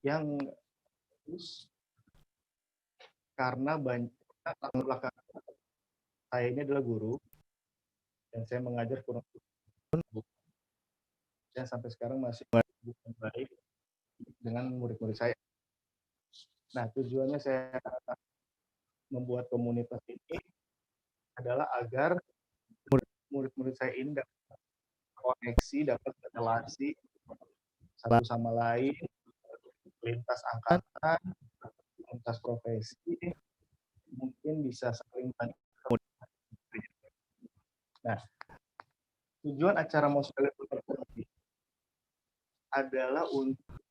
yang terus karena banyak latar belakang saya ini adalah guru dan saya mengajar kurang lebih dan sampai sekarang masih hubungan baik dengan murid-murid saya. Nah, tujuannya saya membuat komunitas ini adalah agar murid-murid saya ini dapat koneksi, dapat relasi satu sama lain, lintas angkatan, lintas profesi, mungkin bisa saling bantu. Nah, tujuan acara Moskele ini adalah untuk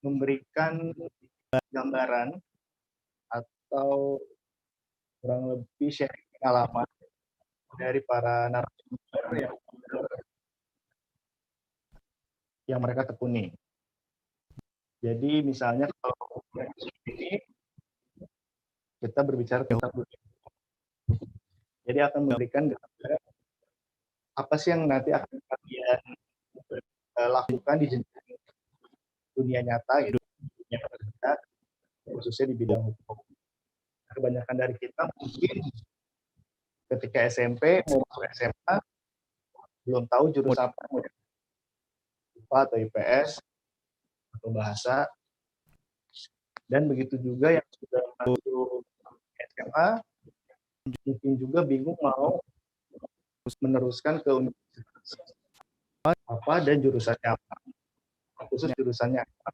memberikan gambaran atau kurang lebih sharing pengalaman dari para narasumber yang mereka tekuni. Jadi misalnya kalau ini kita berbicara tentang dunia. Jadi akan memberikan gambaran apa sih yang nanti akan kalian lakukan di dunia nyata gitu, dunia kerja, khususnya di bidang hukum. Kebanyakan dari kita mungkin ketika SMP mau masuk SMA belum tahu jurusan apa, IPA atau IPS atau bahasa, dan begitu juga yang sudah masuk SMA mungkin juga bingung mau meneruskan ke universitas apa dan jurusannya apa, khusus jurusannya apa.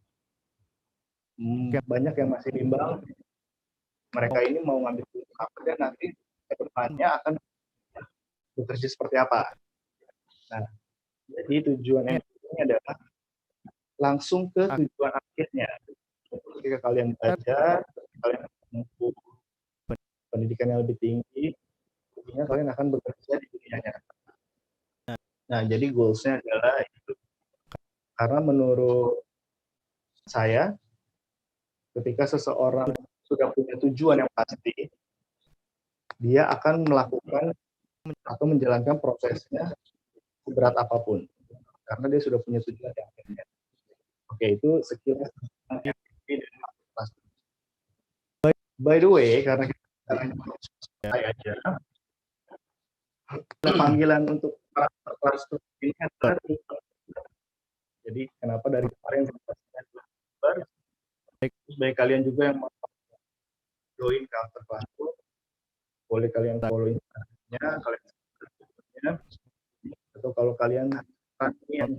Banyak yang masih bimbang mereka ini mau ngambil jurusan apa dan nanti ke depannya akan bekerja seperti apa. Nah, jadi tujuan ini adalah langsung ke tujuan akhirnya. Ketika kalian belajar, kalian menempuh pendidikan yang lebih tinggi, tentunya kalian akan bekerja di dunia nyata. Nah, jadi goals-nya adalah itu. Karena menurut saya, ketika seseorang sudah punya tujuan yang pasti, dia akan melakukan atau menjalankan prosesnya seberat apapun. Karena dia sudah punya tujuan yang akhirnya. Oke, itu sekilas tentang MVP dan pasti. By the way, karena kita saya aja, panggilan untuk kelas ini adalah jadi kenapa dari kemarin terus bagi kalian juga yang mau join ke after class boleh kalian follow Instagramnya, kalian atau kalau kalian yang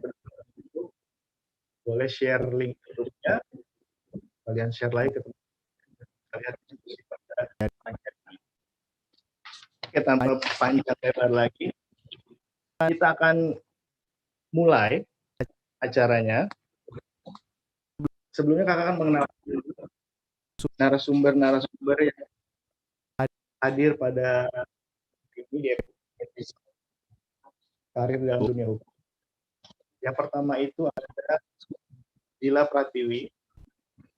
boleh share link YouTube-nya, kalian share lagi ke teman kalian. Oke, tanpa panjang lebar lagi, kita akan mulai acaranya. Sebelumnya kakak akan mengenal narasumber yang hadir pada ini di episode karir dalam dunia hukum. Yang pertama itu ada Dila Pratiwi.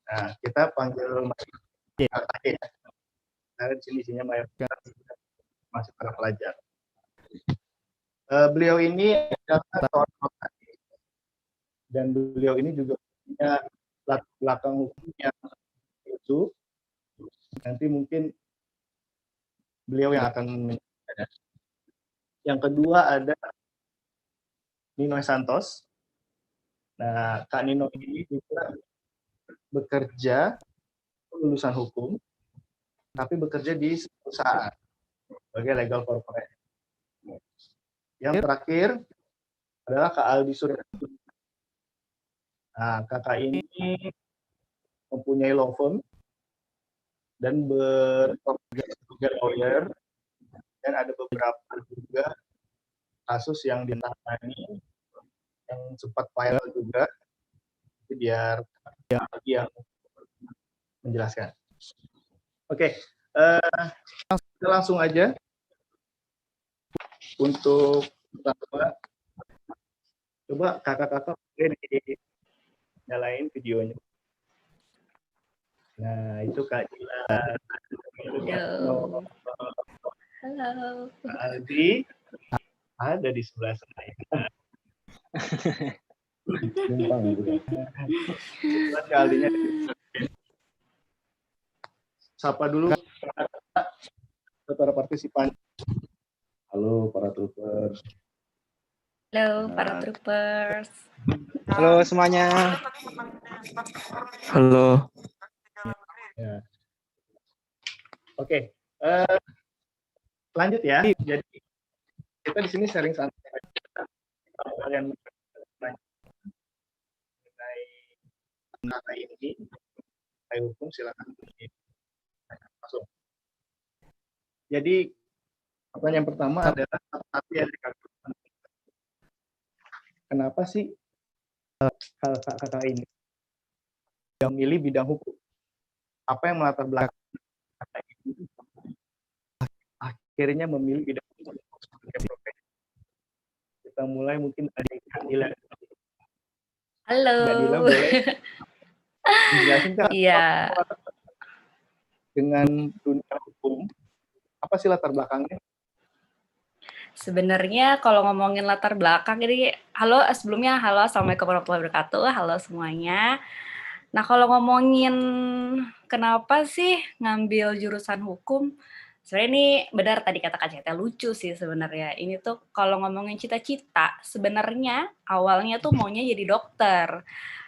Nah, kita panggil kakak ya. Karena di sini isinya mayoritas masih para pelajar. Beliau ini adalah seorang advokat dan beliau ini juga punya latar belakang hukumnya itu. Nanti mungkin beliau yang akan menjelaskan. Yang kedua ada Nino Santos. Nah, Kak Nino ini juga bekerja lulusan hukum, tapi bekerja di perusahaan sebagai legal corporate. Yang terakhir adalah Kak Aldi Surya. Nah, kakak ini mempunyai law firm dan bekerja sebagai lawyer, dan ada beberapa juga kasus yang ditangani yang sempat viral juga. Jadi biar yang menjelaskan. Oke, kita langsung aja untuk pertama. Coba kakak-kakak boleh nyalain videonya. Nah, itu Kak Dila. Halo. Halo. Kak Aldi ada di sebelah saya. Numpang gitu ya. Kebetulan kalinya sapa dulu para partisipan. Halo para troopers. Halo para troopers. Halo semuanya. Halo. Ya. Oke, lanjut ya. Jadi kita di sini sharing santai. Kalau kalian mengenai kata ini, mengenai hukum silakan langsung. Jadi pertanyaan pertama adalah apa yang dikatakan? Kenapa sih kata ini memilih bidang hukum? Apa yang melatar belakang kata ini akhirnya memilih bidang hukum sebagai profesi? Kita mulai mungkin dari Kadila. Halo. Kadila boleh dijelasin Kak? Iya. Dengan dunia hukum, apa sih latar belakangnya? Sebenarnya kalau ngomongin latar belakang, jadi sebelumnya halo, assalamualaikum warahmatullahi wabarakatuh, halo semuanya. Nah kalau ngomongin kenapa sih ngambil jurusan hukum, sebenarnya ini benar tadi kata Kak Cete, lucu sih sebenarnya. Ini tuh kalau ngomongin cita-cita, sebenarnya awalnya tuh maunya jadi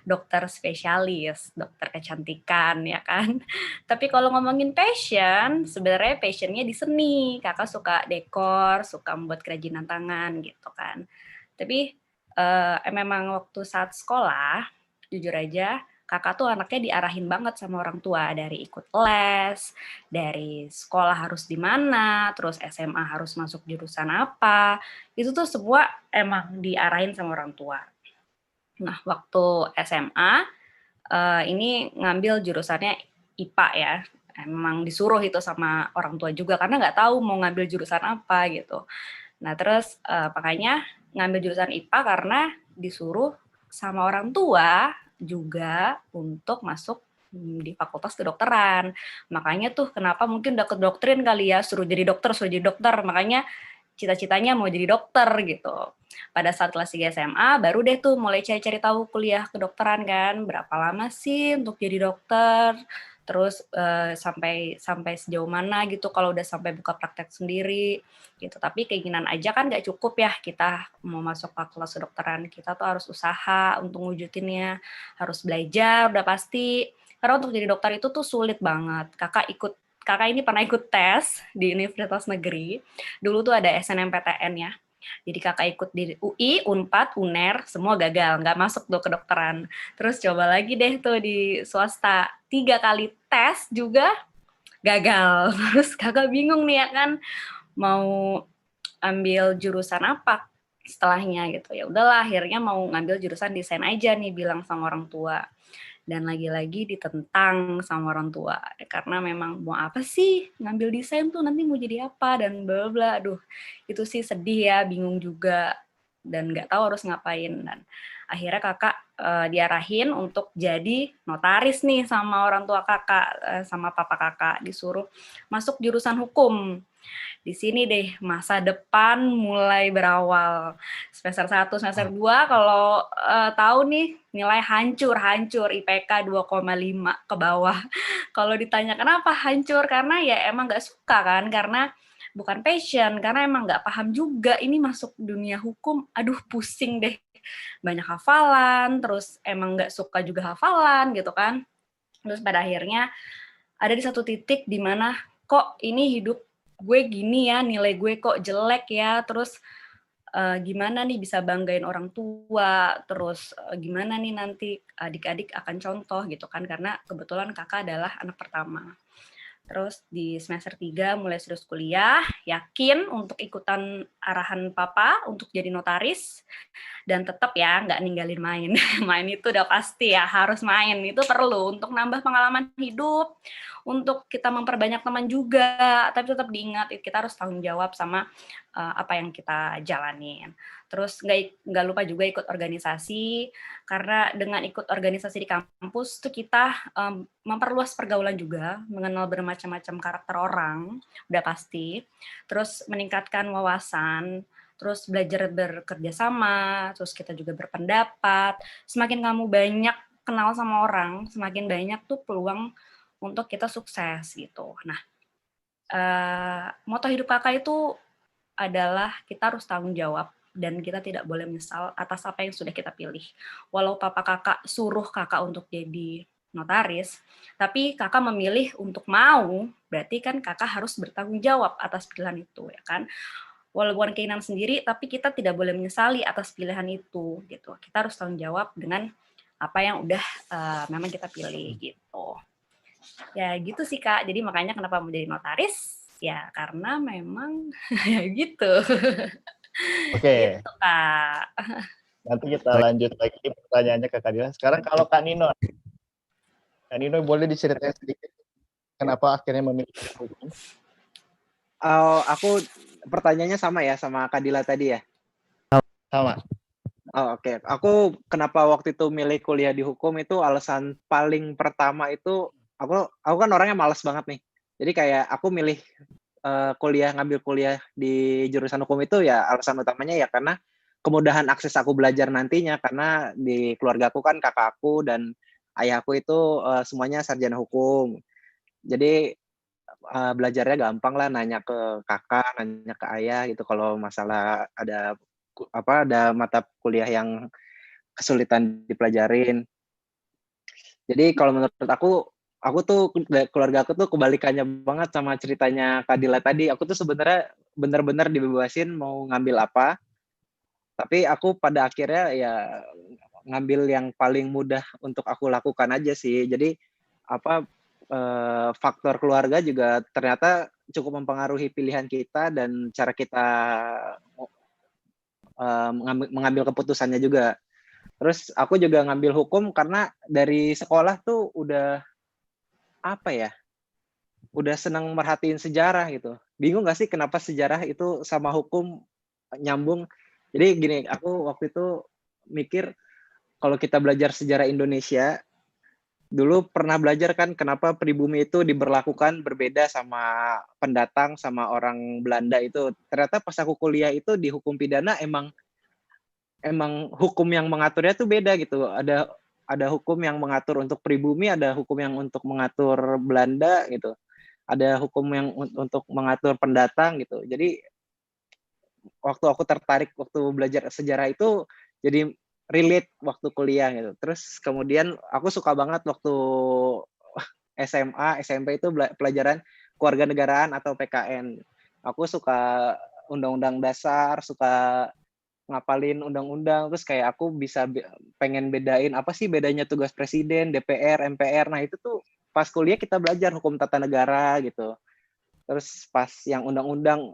dokter spesialis, dokter kecantikan ya kan. Tapi kalau ngomongin passion, sebenarnya passionnya di seni. Kakak suka dekor, suka membuat kerajinan tangan gitu kan. Tapi memang waktu saat sekolah, jujur aja, kakak tuh anaknya diarahin banget sama orang tua, dari ikut les, dari sekolah harus di mana, terus SMA harus masuk jurusan apa, itu tuh semua emang diarahin sama orang tua. Nah, waktu SMA, ini ngambil jurusannya IPA ya, emang disuruh itu sama orang tua juga, karena nggak tahu mau ngambil jurusan apa gitu. Nah, terus makanya ngambil jurusan IPA karena disuruh sama orang tua juga untuk masuk di fakultas kedokteran. Makanya tuh kenapa mungkin udah kedoktrin kali ya, suruh jadi dokter, makanya cita-citanya mau jadi dokter gitu. Pada saat kelas 3 SMA baru deh tuh mulai cari-cari tahu kuliah kedokteran kan, berapa lama sih untuk jadi dokter, terus sampai sejauh mana gitu kalau udah sampai buka praktek sendiri gitu. Tapi keinginan aja kan nggak cukup ya, kita mau masuk fakultas kedokteran, kita tuh harus usaha untuk wujudinnya, harus belajar udah pasti. Karena untuk jadi dokter itu tuh sulit banget. Kakak ini pernah ikut tes di Universitas Negeri. Dulu tuh ada SNMPTN ya. Jadi kakak ikut di UI, Unpad, UNER, semua gagal, nggak masuk tuh kedokteran. Terus coba lagi deh tuh di swasta, 3 kali tes juga gagal. Terus kakak bingung nih ya kan, mau ambil jurusan apa setelahnya gitu. Ya udahlah, akhirnya mau ngambil jurusan desain aja nih, bilang sama orang tua. Dan lagi-lagi ditentang sama orang tua, karena memang mau apa sih ngambil desain tuh, nanti mau jadi apa dan bla bla. Aduh, itu sih sedih ya, bingung juga dan nggak tahu harus ngapain. Dan akhirnya kakak diarahin untuk jadi notaris nih sama orang tua kakak, sama papa kakak, disuruh masuk jurusan hukum. Di sini deh masa depan mulai berawal. Semester 1, semester 2 kalau tahu nih nilai hancur IPK 2,5 ke bawah. Kalau ditanya kenapa hancur, karena ya emang nggak suka kan, karena bukan passion, karena emang nggak paham juga ini masuk dunia hukum, aduh pusing deh. Banyak hafalan, terus emang nggak suka juga hafalan gitu kan. Terus pada akhirnya ada di satu titik di mana kok ini hidup gue gini ya, nilai gue kok jelek ya, terus gimana nih bisa banggain orang tua, terus gimana nih nanti adik-adik akan contoh gitu kan, karena kebetulan kakak adalah anak pertama. Terus di semester 3 mulai serius kuliah, yakin untuk ikutan arahan papa untuk jadi notaris, dan tetap ya nggak ninggalin main. Main itu udah pasti ya, harus main. Itu perlu untuk nambah pengalaman hidup, untuk kita memperbanyak teman juga, tapi tetap diingat kita harus tanggung jawab sama apa yang kita jalanin. Terus nggak lupa juga ikut organisasi, karena dengan ikut organisasi di kampus tuh kita memperluas pergaulan juga, mengenal bermacam-macam karakter orang, udah pasti. Terus meningkatkan wawasan, terus belajar bekerja sama, terus kita juga berpendapat. Semakin kamu banyak kenal sama orang, semakin banyak tuh peluang untuk kita sukses gitu. Nah, moto hidup kakak itu adalah kita harus tanggung jawab dan kita tidak boleh menyesal atas apa yang sudah kita pilih. Walau papa kakak suruh kakak untuk jadi notaris, tapi kakak memilih untuk mau, berarti kan kakak harus bertanggung jawab atas pilihan itu, ya kan? Walaupun keinginan sendiri, tapi kita tidak boleh menyesali atas pilihan itu, gitu. Kita harus tanggung jawab dengan apa yang udah memang kita pilih, gitu. Ya gitu sih Kak, jadi makanya kenapa mau jadi notaris, ya karena memang ya gitu. Oke, Gitu Kak. nanti kita lanjut lagi pertanyaannya ke Kak Dila. Sekarang kalau Kak Nino boleh diceritain sedikit kenapa akhirnya memilih hukum? Aku pertanyaannya sama ya sama Kadila tadi ya. Sama. Oke. Aku kenapa waktu itu milih kuliah di hukum itu alasan paling pertama itu aku kan orangnya malas banget nih. Jadi kayak aku milih ngambil kuliah di jurusan hukum itu ya alasan utamanya ya karena kemudahan akses aku belajar nantinya karena di keluarga aku kan kakak aku dan ayahku itu semuanya sarjana hukum. Jadi belajarnya gampang lah, nanya ke kakak, nanya ke ayah gitu kalau masalah ada mata kuliah yang kesulitan dipelajarin. Jadi kalau menurut aku tuh keluarga aku tuh kebalikannya banget sama ceritanya Kadila tadi. Aku tuh sebenarnya benar-benar dibebasin mau ngambil apa, tapi aku pada akhirnya ya ngambil yang paling mudah untuk aku lakukan aja sih. Jadi faktor keluarga juga ternyata cukup mempengaruhi pilihan kita dan cara kita mengambil keputusannya juga. Terus aku juga ngambil hukum karena dari sekolah tuh udah senang merhatiin sejarah gitu. Bingung nggak sih kenapa sejarah itu sama hukum nyambung? Jadi gini, aku waktu itu mikir kalau kita belajar sejarah Indonesia, dulu pernah belajar kan kenapa pribumi itu diberlakukan berbeda sama pendatang sama orang Belanda itu. Ternyata pas aku kuliah itu di hukum pidana emang hukum yang mengaturnya tuh beda gitu. Ada hukum yang mengatur untuk pribumi, ada hukum yang untuk mengatur Belanda gitu. Ada hukum yang untuk mengatur pendatang gitu. Jadi waktu aku tertarik waktu belajar sejarah itu jadi relate waktu kuliah gitu. Terus kemudian aku suka banget waktu SMA, SMP itu pelajaran kewarganegaraan atau PKN. Aku suka undang-undang dasar, suka ngapalin undang-undang, terus kayak aku bisa pengen bedain apa sih bedanya tugas presiden, DPR, MPR. Nah itu tuh pas kuliah kita belajar hukum tata negara gitu. Terus pas yang undang-undang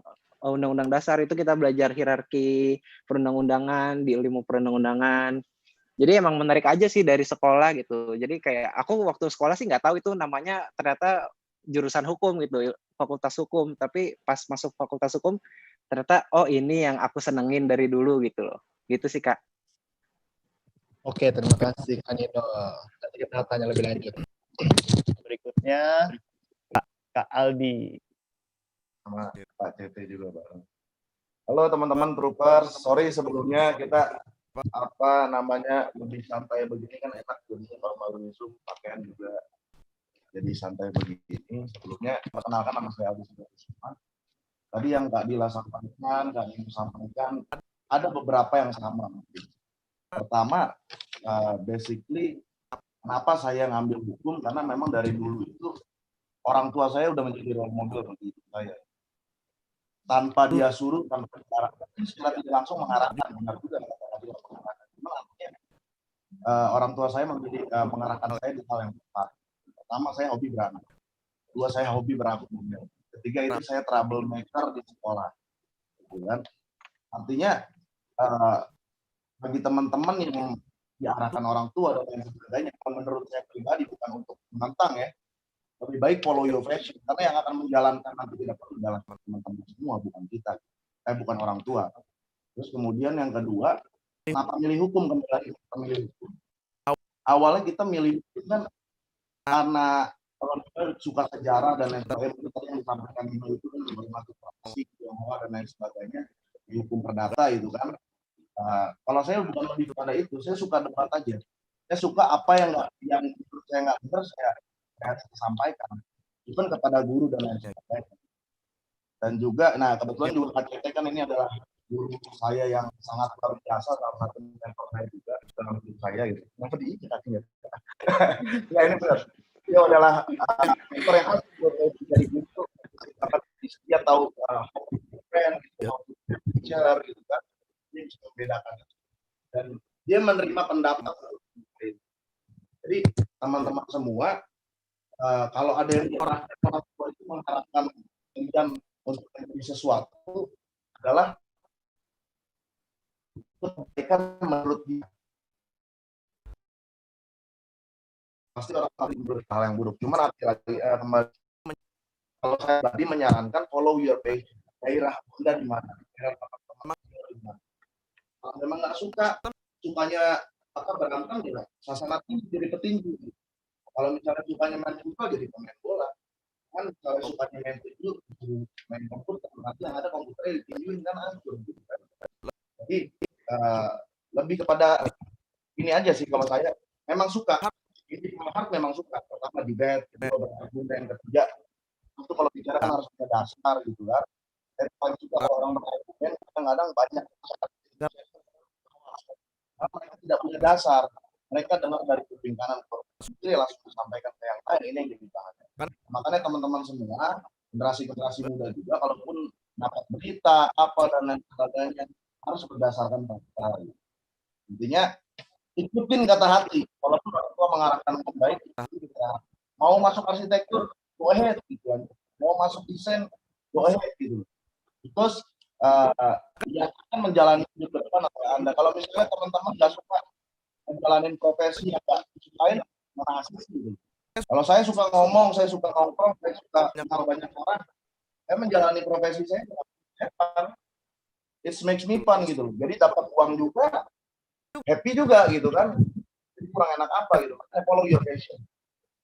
dasar itu kita belajar hierarki perundang-undangan di ilmu perundang-undangan. Jadi emang menarik aja sih dari sekolah gitu. Jadi kayak aku waktu sekolah sih nggak tahu itu namanya ternyata jurusan hukum gitu, fakultas hukum. Tapi pas masuk fakultas hukum ternyata oh ini yang aku senengin dari dulu gitu loh. Gitu sih Kak. Oke, terima kasih Kak Nino. Nanti kita tanya lebih lanjut. Berikutnya Kak Aldi. Sama Pak CT juga bareng. Halo teman-teman troopers, sorry sebelumnya kita lebih santai begini kan enak jadi normal Zoom pakaian juga jadi santai begini. Sebelumnya perkenalkan nama saya Aldi Sudarman. Tadi yang Kak Dila sampaikan, Kak Nino sampaikan, ada beberapa yang sama. Pertama, basically kenapa saya ngambil hukum karena memang dari dulu itu orang tua saya udah menjadi role model bagi hidup saya. Tanpa dia suruh, tanpa cara, secara tidak langsung mengarahkan, benar juga mengarahkan. Memang artinya orang tua saya mengarahkan saya di hal yang tepat. Pertama, saya hobi beranak. Kedua, saya hobi berangkat mobil. Ketiga, itu saya troublemaker di sekolah. Gitu kan? Artinya bagi teman-teman yang diarahkan orang tua dan lain sebagainya, menurut saya pribadi bukan untuk menantang ya, lebih baik follow your passion karena yang akan menjalankan nanti tidak perlu menjalankan teman-teman semua, bukan kita, bukan orang tua. Terus kemudian yang kedua, kenapa milih hukum? Kembali milih hukum. Awalnya kita milih hukum kan karena kalau kita suka sejarah dan lain sebagainya, tadi yang disampaikan itu kan berbagai macam praksi, Tionghoa dan lain sebagainya. di hukum perdata itu kan. Kalau saya bukan lebih kepada itu, saya suka debat aja. Saya suka apa yang menurut saya nggak benar, saya sampaikan. Even kepada guru dan lain sebagainya. Dan juga, nah kebetulan juga Kak Cete kan ini adalah guru saya yang sangat luar biasa, salah satu mentor saya juga dalam hidup saya gitu. Kenapa diingat kakinya? Ya ini benar. Dia adalah mentor yang harus jadi guru. Dia tahu teacher gitu kan. Dia bisa membedakan. Dan dia menerima pendapat. Jadi teman-teman semua, kalau ada yang orang tua itu mengharapkan kemudian untuk menjadi sesuatu adalah kebaikan menurut dia. Pasti orang tadi hal yang buruk. Cuma lagi-lagi kembali, kalau saya tadi menyarankan follow your passion. Daerah Anda di mana? Daerah teman-teman di mana? Kalau memang nggak sukanya berantem ya, sasana jadi petinju. Kalau misalnya sukanya main bola jadi pemain bola. Kan kalau sukanya main tinju, main komputer, nanti yang ada komputernya ditinjuin kan hancur. Jadi lebih kepada ini aja sih kalau saya memang suka. Ini memang suka. Pertama di bed, kedua bergabung, dan ketiga itu kalau bicara kan harus ada dasar gitu kan. Dan paling juga kalau orang bergabung kadang-kadang banyak mereka tidak punya dasar. Mereka dengar dari kuping kanan itu langsung disampaikan ke yang lain, ini yang jadi bahan. Makanya teman-teman semua, generasi muda juga, kalaupun dapat berita apa dan lain sebagainya harus berdasarkan fakta. Intinya ikutin kata hati. Walaupun orang tua mengarahkan yang baik, kita mau masuk arsitektur, go ahead gitu kan. Mau masuk desain, go ahead gitu. Terus ya akan menjalani hidup ke depan atau Anda. Kalau misalnya teman-teman nggak suka menjalani profesi yang nggak disukain, merasa gitu. Kalau saya suka ngomong, saya suka nongkrong, saya suka kenal banyak orang, saya menjalani profesi saya fun. It makes me fun gitu. Jadi dapat uang juga, happy juga gitu kan. Jadi kurang enak apa gitu. Follow your passion.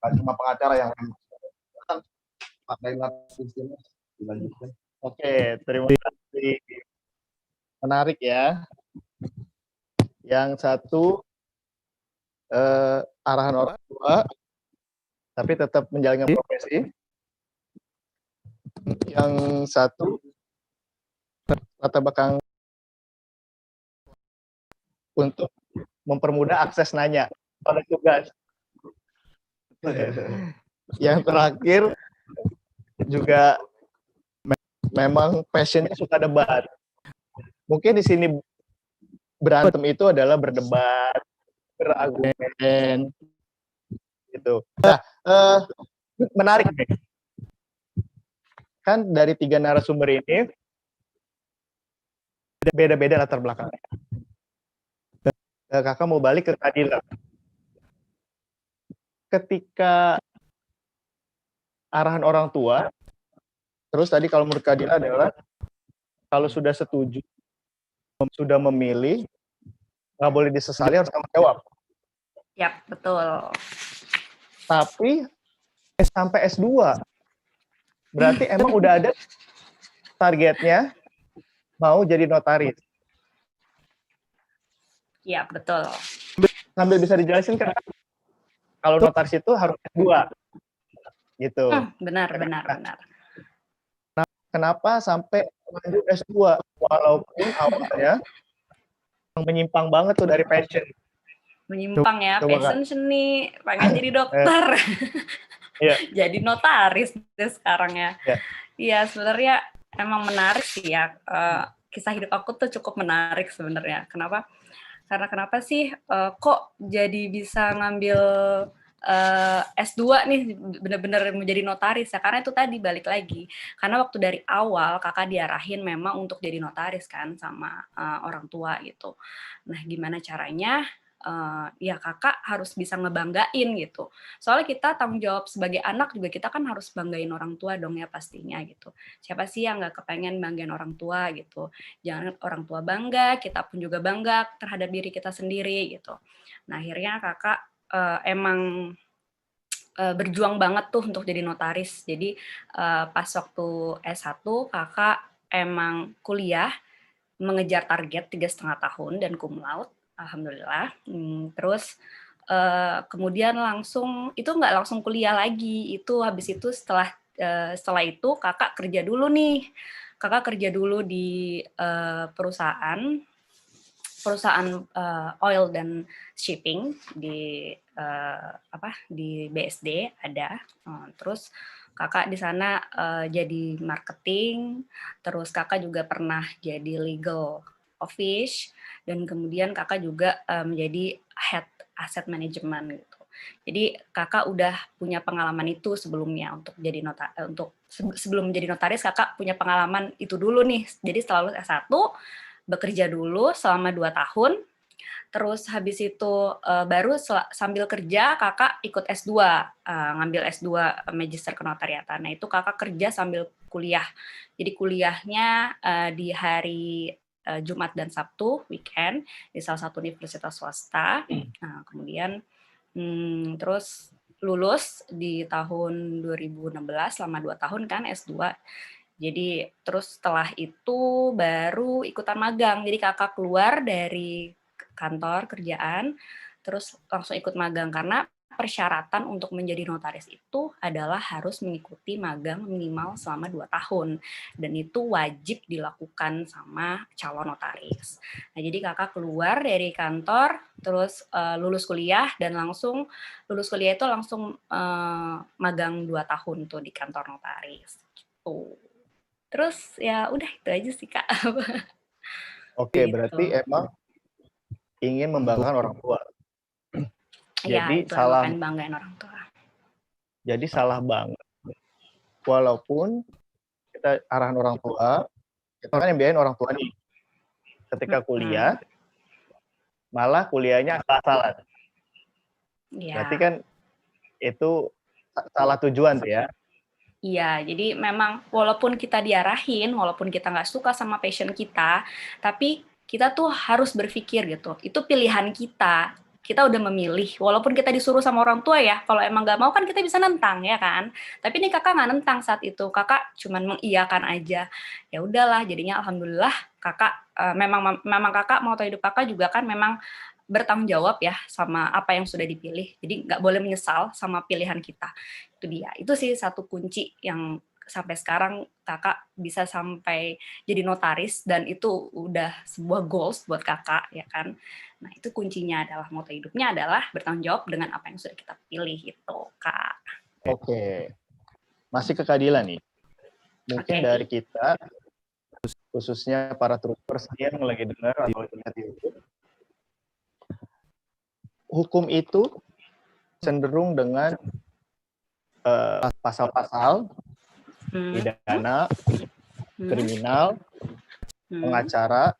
Kan cuma pengacara yang kan pakai dilanjutkan. Oke, terima kasih. Menarik ya. Yang satu arahan orang tua, tapi tetap menjalankan profesi. Yang satu latar belakang untuk mempermudah akses nanya pada tugas. Yang terakhir juga memang passionnya suka debat. Mungkin di sini berantem itu adalah berdebat, berargumen, gitu. Nah, menarik nih. Kan dari 3 narasumber ini beda-beda latar belakangnya. Kakak mau balik ke Kadila. Ketika arahan orang tua, terus tadi kalau menurut Kadila adalah kalau sudah setuju, sudah memilih, nggak boleh disesali, harus tanggung jawab. Yap, betul. Tapi sampai S2, berarti emang udah ada targetnya mau jadi notaris. Iya, betul. Sambil bisa dijelasin kan, kalau notaris itu harus S2. Gitu. Benar. Kenapa sampai lanjut S2 walaupun awalnya menyimpang banget tuh dari passion. Menyimpang ya, Coba, passion seni, pengen jadi dokter. Jadi notaris deh sekarang ya. Iya, sebenarnya emang menarik sih ya. Kisah hidup aku tuh cukup menarik sebenarnya. Kenapa? Karena kenapa sih kok jadi bisa ngambil S2 nih benar-benar menjadi notaris ya, karena itu tadi balik lagi, karena waktu dari awal kakak diarahin memang untuk jadi notaris kan sama orang tua gitu. Nah gimana caranya? Ya kakak harus bisa ngebanggain gitu. Soalnya kita tanggung jawab sebagai anak juga, kita kan harus banggain orang tua dong ya pastinya gitu. Siapa sih yang nggak kepengen banggain orang tua gitu. Jangan orang tua bangga, kita pun juga bangga terhadap diri kita sendiri gitu. Nah akhirnya kakak emang berjuang banget tuh untuk jadi notaris. Jadi pas waktu S1 kakak emang kuliah mengejar target 3,5 tahun dan cum laude, alhamdulillah. Terus kemudian langsung itu nggak langsung kuliah lagi, itu habis itu setelah itu kakak kerja dulu nih. Kakak kerja dulu di perusahaan oil dan shipping di di BSD ada. Terus kakak di sana jadi marketing, terus kakak juga pernah jadi legal office, dan kemudian kakak juga menjadi head asset management gitu. Jadi kakak udah punya pengalaman itu sebelumnya untuk jadi sebelum menjadi notaris kakak punya pengalaman itu dulu nih. Jadi setelah lulus S1 bekerja dulu selama 2 tahun. Terus habis itu baru sambil kerja kakak ikut S2, ngambil S2 Magister Kenotariatan. Nah itu kakak kerja sambil kuliah. Jadi kuliahnya di hari Jumat dan Sabtu, weekend, di salah satu universitas swasta. Nah, kemudian terus lulus di tahun 2016, selama 2 tahun kan S2. Jadi terus setelah itu baru ikutan magang. Jadi kakak keluar dari kantor kerjaan, terus langsung ikut magang karena persyaratan untuk menjadi notaris itu adalah harus mengikuti magang minimal selama 2 tahun. Dan itu wajib dilakukan sama calon notaris. Nah, jadi kakak keluar dari kantor, terus lulus kuliah, dan langsung lulus kuliah itu langsung magang 2 tahun tuh di kantor notaris. Gitu. Terus ya udah itu aja sih Kak. Oke, Gitu. berarti emang ingin membanggakan orang tua. Iya, Jadi itu salah, kan banggain orang tua. jadi salah banget. Walaupun kita arahan orang tua, kita kan yang biayain orang tua nih. Ketika kuliah, malah kuliahnya asal-asalan. Iya. Berarti kan itu salah tujuan tuh ya. Iya, jadi memang walaupun kita diarahin, walaupun kita nggak suka sama passion kita, tapi kita tuh harus berpikir gitu, itu pilihan kita. Kita udah memilih, walaupun kita disuruh sama orang tua ya, kalau emang nggak mau kan kita bisa nentang ya kan. Tapi ini kakak nggak nentang saat itu, kakak cuman mengiyakan aja. Ya udahlah, jadinya alhamdulillah kakak memang kakak mau hidup kakak juga kan memang bertanggung jawab ya sama apa yang sudah dipilih. Jadi nggak boleh menyesal sama pilihan kita. Itu dia. Itu sih satu kunci yang sampai sekarang kakak bisa sampai jadi notaris, dan itu udah sebuah goals buat kakak ya kan. Nah itu kuncinya adalah moto hidupnya adalah bertanggung jawab dengan apa yang sudah kita pilih itu Kak. Oke. Masih ke Kadila nih. Mungkin dari kita, khususnya para troopers yang lagi dengar atau lihat di YouTube, hukum itu cenderung dengan pasal-pasal pidana, kriminal, pengacara,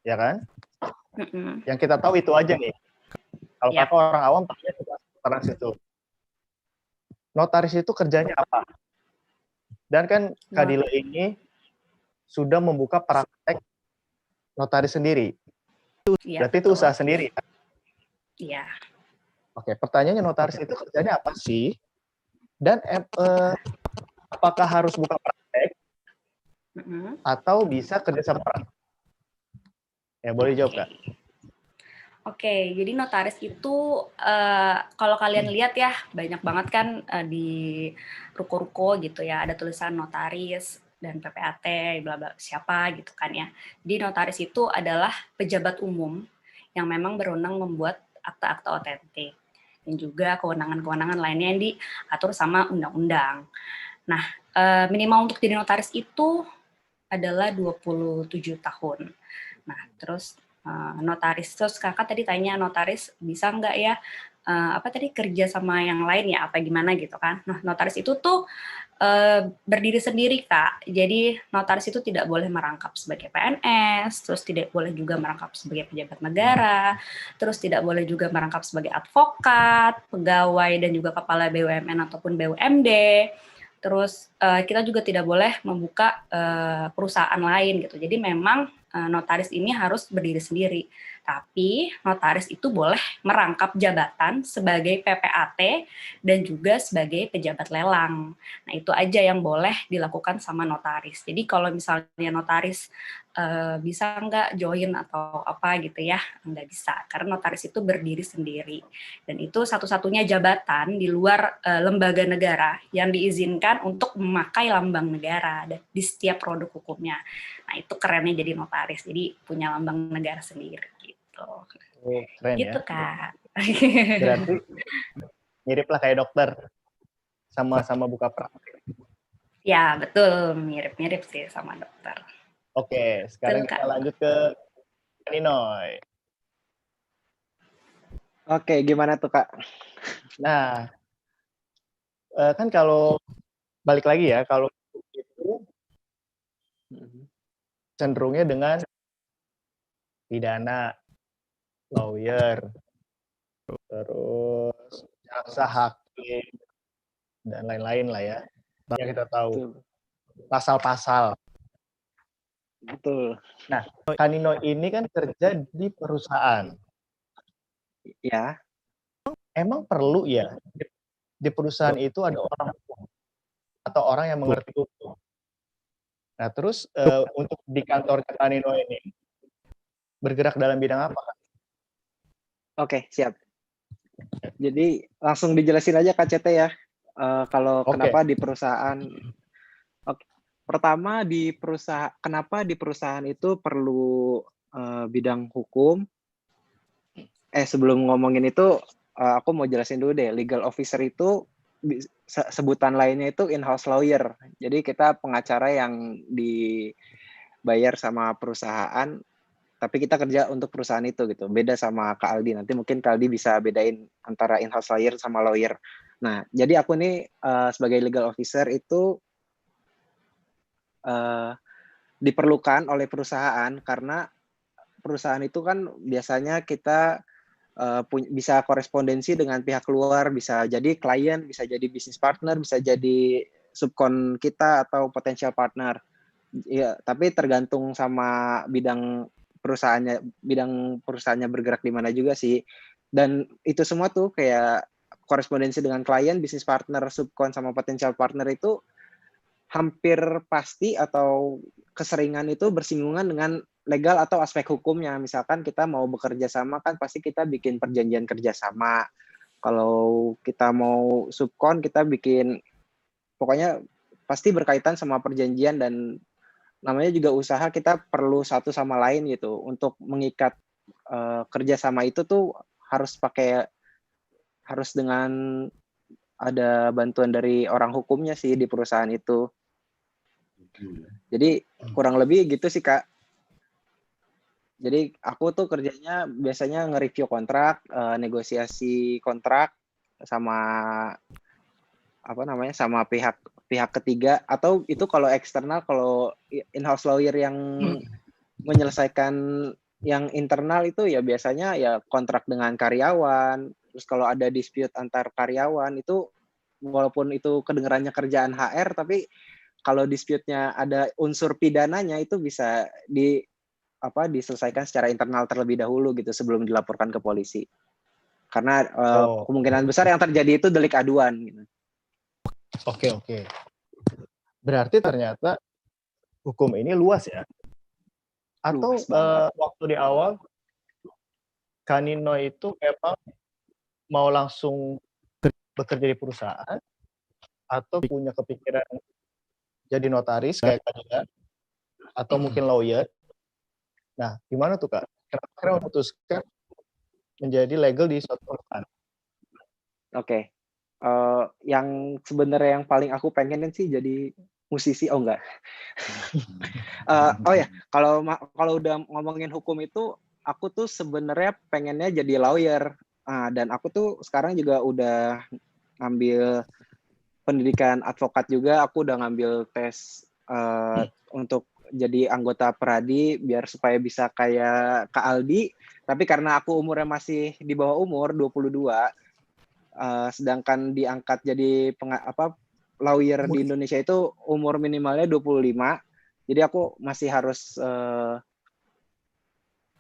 ya kan? Yang kita tahu itu aja nih. Kalau kakak orang awam tanya notaris itu. Notaris itu kerjanya apa? Dan kan Kadila ini sudah membuka praktek notaris sendiri. Berarti itu usaha sendiri. Iya. Oke, pertanyaannya notaris itu kerjanya apa sih? Dan apakah harus buka praktek atau bisa kerja sama orang? Ya boleh jawab Kak. Oke, jadi notaris itu kalau kalian lihat ya banyak banget kan di ruko-ruko gitu ya, ada tulisan notaris dan PPAT, bla bla siapa gitu kan ya. Jadi notaris itu adalah pejabat umum yang memang berwenang membuat akta-akta otentik dan juga kewenangan-kewenangan lainnya yang diatur sama undang-undang. Nah, minimal untuk jadi notaris itu adalah 27 tahun. Nah, terus notaris, terus kakak tadi tanya notaris bisa nggak ya kerja sama yang lain ya apa gimana gitu kan. Nah, notaris itu tuh berdiri sendiri Kak. Jadi notaris itu tidak boleh merangkap sebagai PNS, terus tidak boleh juga merangkap sebagai pejabat negara, terus tidak boleh juga merangkap sebagai advokat, pegawai dan juga kepala BUMN ataupun BUMD. Terus kita juga tidak boleh membuka perusahaan lain gitu. Jadi memang notaris ini harus berdiri sendiri. Tapi notaris itu boleh merangkap jabatan sebagai PPAT dan juga sebagai pejabat lelang. Nah, itu aja yang boleh dilakukan sama notaris. Jadi kalau misalnya notaris bisa nggak join atau apa gitu ya, nggak bisa. Karena notaris itu berdiri sendiri. Dan itu satu-satunya jabatan di luar lembaga negara yang diizinkan untuk memakai lambang negara di setiap produk hukumnya. Nah, itu kerennya jadi notaris. Jadi punya lambang negara sendiri gitu. Oh, keren Gitu, ya. Kak. Berarti mirip lah kayak dokter, sama-sama buka praktek. Ya, betul. Mirip-mirip sih sama dokter. Oke, sekarang Betul, kita Kak. lanjut ke Ninoy. Oke, gimana tuh Kak? Nah, kan kalau balik lagi ya, kalau itu cenderungnya dengan pidana, lawyer, terus jaksa, hakim, dan lain-lain lah ya. Yang kita tahu Betul. pasal-pasal. Betul. Nah, Kanino ini kan kerja di perusahaan. Ya. Emang perlu ya di perusahaan itu ada orang hukum atau orang yang mengerti hukum. Nah, terus untuk di kantor Kanino ini bergerak dalam bidang apa? Oke, siap. Jadi langsung dijelasin aja KCT ya. Kalau Oke. kenapa di perusahaan. Oke. Pertama kenapa di perusahaan itu perlu bidang hukum? Sebelum ngomongin itu, aku mau jelasin dulu deh. Legal officer itu sebutan lainnya itu in-house lawyer. Jadi kita pengacara yang dibayar sama perusahaan, tapi kita kerja untuk perusahaan itu gitu. Beda sama Kak Aldi. Nanti mungkin Kak Aldi bisa bedain antara in-house lawyer sama lawyer. Nah, jadi aku nih sebagai legal officer itu diperlukan oleh perusahaan karena perusahaan itu kan biasanya kita bisa korespondensi dengan pihak luar, bisa jadi klien, bisa jadi bisnis partner, bisa jadi subkon kita atau potensial partner. Ya, tapi tergantung sama bidang perusahaannya bergerak di mana juga sih. Dan itu semua tuh kayak korespondensi dengan klien, bisnis partner, subkon sama potensial partner itu hampir pasti atau keseringan itu bersinggungan dengan legal atau aspek hukumnya. Misalkan kita mau bekerja sama kan pasti kita bikin perjanjian kerjasama. Kalau kita mau subkon kita bikin, pokoknya pasti berkaitan sama perjanjian dan namanya juga usaha, kita perlu satu sama lain gitu. Untuk mengikat kerjasama itu tuh harus dengan ada bantuan dari orang hukumnya sih di perusahaan itu. Jadi kurang lebih gitu sih Kak. Jadi aku tuh kerjanya biasanya nge-review kontrak, negosiasi kontrak sama sama pihak ketiga, atau itu kalau eksternal. Kalau in-house lawyer yang menyelesaikan yang internal itu ya biasanya ya kontrak dengan karyawan. Terus kalau ada dispute antar karyawan itu walaupun itu kedengarannya kerjaan HR, tapi kalau dispute-nya ada unsur pidananya itu bisa diselesaikan secara internal terlebih dahulu gitu sebelum dilaporkan ke polisi. Karena kemungkinan besar yang terjadi itu delik aduan gitu. Oke. Berarti ternyata hukum ini luas ya? Atau waktu di awal Kanino itu memang mau langsung bekerja di perusahaan atau punya kepikiran jadi notaris kayak kalian atau mungkin lawyer? Nah, gimana tuh Kak? Kenapa memutuskan menjadi legal di suatu perusahaan? Oke. Yang sebenarnya yang paling aku pengenin sih jadi musisi. Oh enggak. Oh ya, kalau udah ngomongin hukum itu, aku tuh sebenarnya pengennya jadi lawyer. Dan aku tuh sekarang juga udah ngambil pendidikan advokat juga. Aku udah ngambil tes untuk jadi anggota Peradi biar supaya bisa kayak Kak Aldi. Tapi karena aku umurnya masih di bawah umur 22, sedangkan diangkat jadi lawyer di Indonesia itu umur minimalnya 25. Jadi aku masih harus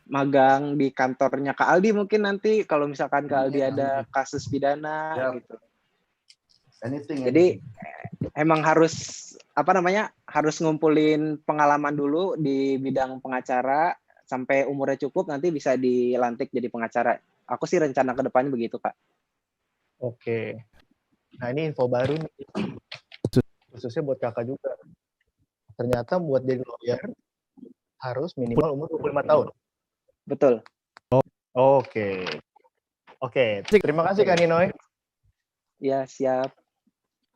magang di kantornya Kak Aldi mungkin nanti kalau misalkan Kak Aldi Iya, ada kasus pidana Ya. gitu. anything. Jadi emang harus harus ngumpulin pengalaman dulu di bidang pengacara sampai umurnya cukup nanti bisa dilantik jadi pengacara. Aku sih rencana ke depannya begitu, Kak. Oke. Nah, ini info baru nih. Khususnya buat kakak juga. Ternyata buat jadi lawyer harus minimal umur 25 tahun. Betul. Oke. Oke, terima kasih Kak Ninoy. Ya, siap.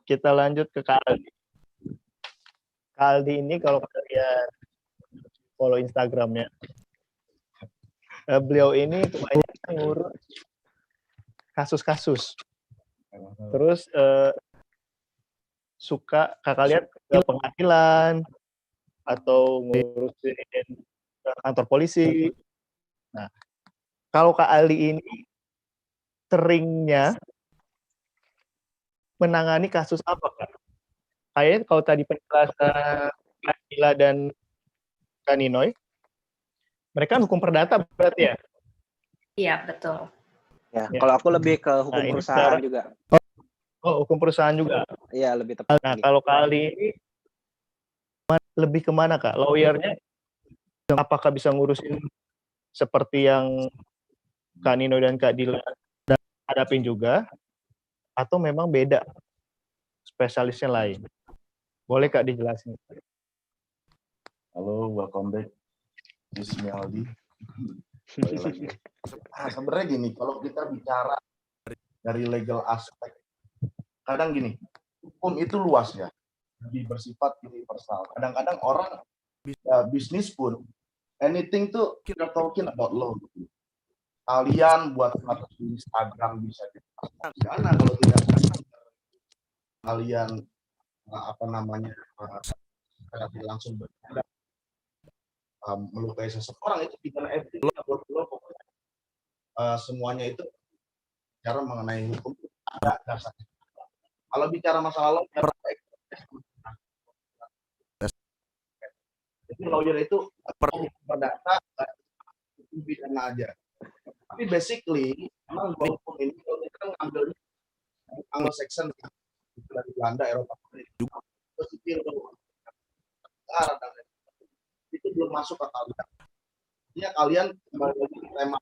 Kita lanjut ke Kak Aldi. Kak Aldi ini kalau kalian follow Instagramnya, beliau ini kebanyakan ngurus kasus-kasus. Terus suka kakak lihat ke pengadilan atau ngurusin kantor polisi. Nah, kalau Kak Ali ini seringnya menangani kasus apa, Kak? Kayaknya kalau tadi penjelasan Kak Nila dan Kak Ninoy, mereka kan hukum perdata berarti ya? Iya, betul. Ya, Ya. kalau aku lebih ke hukum Nah, ini perusahaan sekarang- juga. Oh, hukum perusahaan juga. Iya, lebih tepat. Nah, kalau Kak Ali ini lebih kemana, Kak? Lawyernya apakah bisa ngurusin seperti yang Kak Nino dan Kak Dila hadapin juga, atau memang beda spesialisnya lain? Boleh Kak dijelasin? Halo, welcome back. This is Aldi. Balik lagi. Sebenarnya gini, kalau kita bicara dari legal aspek, kadang gini, hukum itu luas ya, lebih bersifat universal. Kadang-kadang orang bisnis pun, anything tuh kita talking about law. Kalian buat status di Instagram bisa dipidana kalau tidak kalian langsung bertindak melukai seseorang itu pidana etik pokoknya semuanya itu bicara mengenai hukum ada dasarnya. Kalau bicara masalah jadi lawyer itu perdata hukum pidana aja. Tapi basically memang hukum ini kalau kita ngambil Anglo-Saxon dari Belanda, Eropa, itu belum masuk ke kalian. Artinya kalian kembali lagi ke tema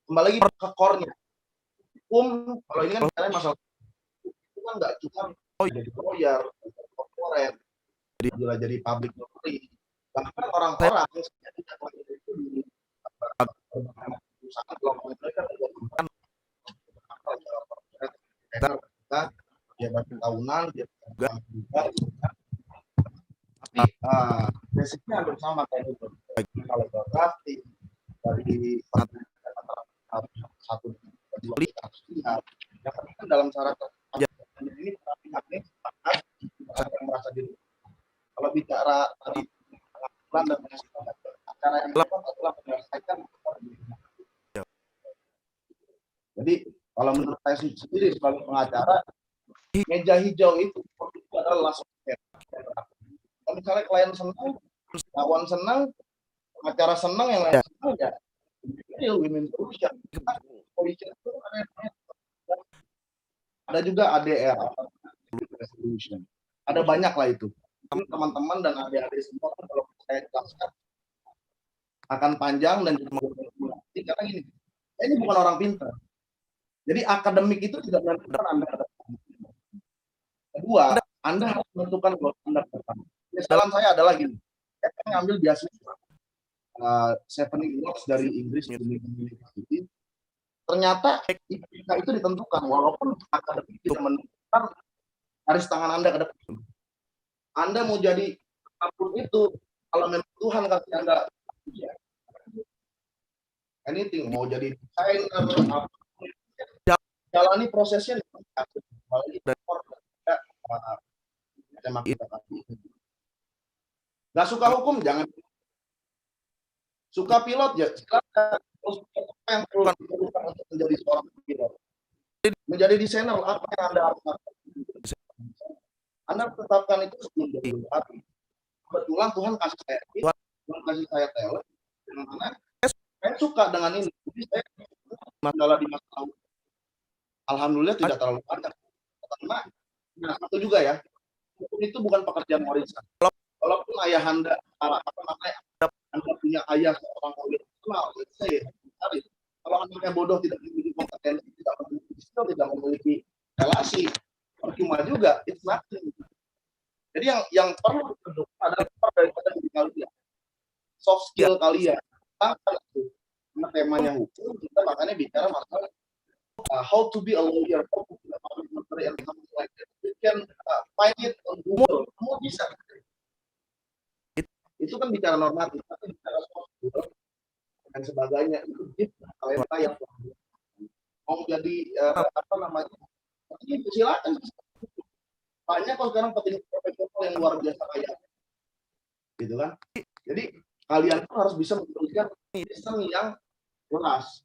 kembali lagi ke core-nya. Hukum kalau ini kan kalian masalah itu kan nggak cuma jadi lawyer, korporat, jadi public notary, bahkan orang-orang yang tidak itu di perusahaan kelompok mereka jabatan tahunan, jabatan juga. Basicnya hampir sama kayak itu. Kalau geografi dari satu dua yang penting dalam syarat ini pihaknya yang merasa diri. Kalau bicara tadi pengadilan dan acara yang adalah menyelesaikan. Jadi kalau menurut saya sendiri sebagai pengacara, meja hijau itu adalah langsung. Kalau misalnya klien senang, lawan senang, pengacara senang, yang lain senang ya, win-win solution. Ada juga ADR, resolution. Ada banyak lah itu. Teman-teman dan adik-adik semua kalau saya jelaskan akan panjang dan juga karena gini, ini bukan orang pintar. Jadi akademik itu tidak menentukan Anda. Kedua, Anda harus menentukan kalau Anda pertama. Saran saya adalah gini, saya ngambil beasiswa Chevening Works dari Inggris University. Ternyata IPK itu ditentukan walaupun akademik tidak menentukan garis tangan Anda ke depan. Anda mau jadi apapun itu, kalau memang Tuhan kasih Anda ya, anything, mau jadi desainer, jalani prosesnya nggak suka hukum jangan, suka pilot ya silakan. Yang perlu dilakukan untuk menjadi seorang pilot, menjadi desainer apa yang Anda harus lakukan? Anda tetapkan itu sebelum jadi bupati, kebetulan Tuhan kasih saya ini, Tuhan kasih saya talent, dengan mana saya suka dengan ini. Jadi saya kendala di masa lalu, alhamdulillah tidak terlalu banyak. Karena nah, satu juga ya, hukum itu bukan pekerjaan warisan. Walaupun ayahanda Anda punya ayah seorang lawyer terkenal, saya cari. Kalau anaknya bodoh, tidak memiliki kompetensi, tidak memiliki skill, tidak memiliki relasi, percuma juga. It's nothing. Jadi yang perlu ditentukan adalah daripada diri kalian, soft skill kalian. Karena temanya hukum, kita makanya bicara masalah how to be a lawyer, how to be a parliamentary and something like that. You can find it on Google, semua bisa. Itu kan bicara normatif, tapi bicara soft skill dan sebagainya itu talenta yang mau jadi apa namanya? Ini silakan. Banyak kok sekarang petinggi profesional yang luar biasa kaya, gitu kan? Jadi kalian tuh harus bisa memberikan sistem yang jelas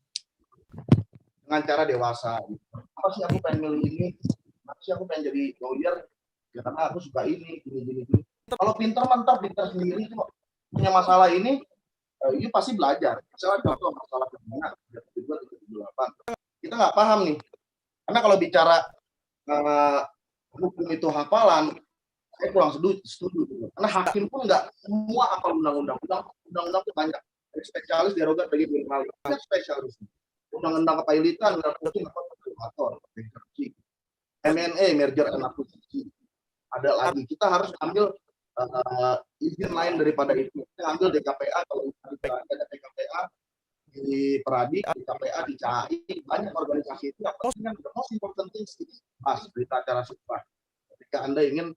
dengan cara dewasa. Apa sih aku pengen milih ini? Apa sih aku pengen jadi lawyer? Ya karena aku suka ini. Kalau pintar mantap, pintar sendiri kok. Punya masalah ini pasti belajar. Misalnya contoh masalah kemana? 378. Kita nggak paham nih. Karena kalau bicara hukum itu hafalan, saya kurang setuju. Karena hakim pun nggak semua hafal undang-undang. Undang-undang itu banyak. Spesialis derogat bagi kriminal. Banyak spesialis. Undang-undang kepailitan, undang-undang M&A, merger and acquisition. Ada lagi. Kita harus ambil izin lain daripada itu. Kita ambil DKPA, kalau ada DKPA di Peradi, DKPA di CAI, banyak organisasi itu yang most important thing pas berita acara sumpah ketika Anda ingin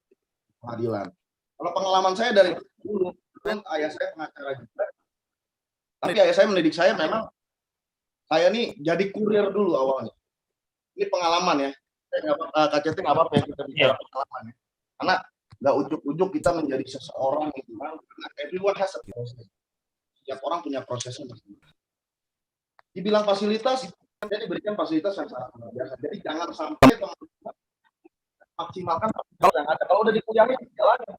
pengadilan. Kalau pengalaman saya dari dulu, kan ayah saya pengacara juga, tapi ayah saya mendidik saya memang saya nih jadi kurir dulu awalnya. Ini pengalaman ya, KCT nggak apa-apa ya kita bicara pengalaman ya, karena nggak ujuk-ujuk kita menjadi seseorang gitu kan. Everyone has a process. Setiap orang punya prosesnya masing-masing. Dibilang fasilitas, saya diberikan fasilitas yang sangat luar biasa. Jadi jangan sampai teman-teman maksimalkan fasilitas yang ada. Kalau udah dikuliahin, jalannya.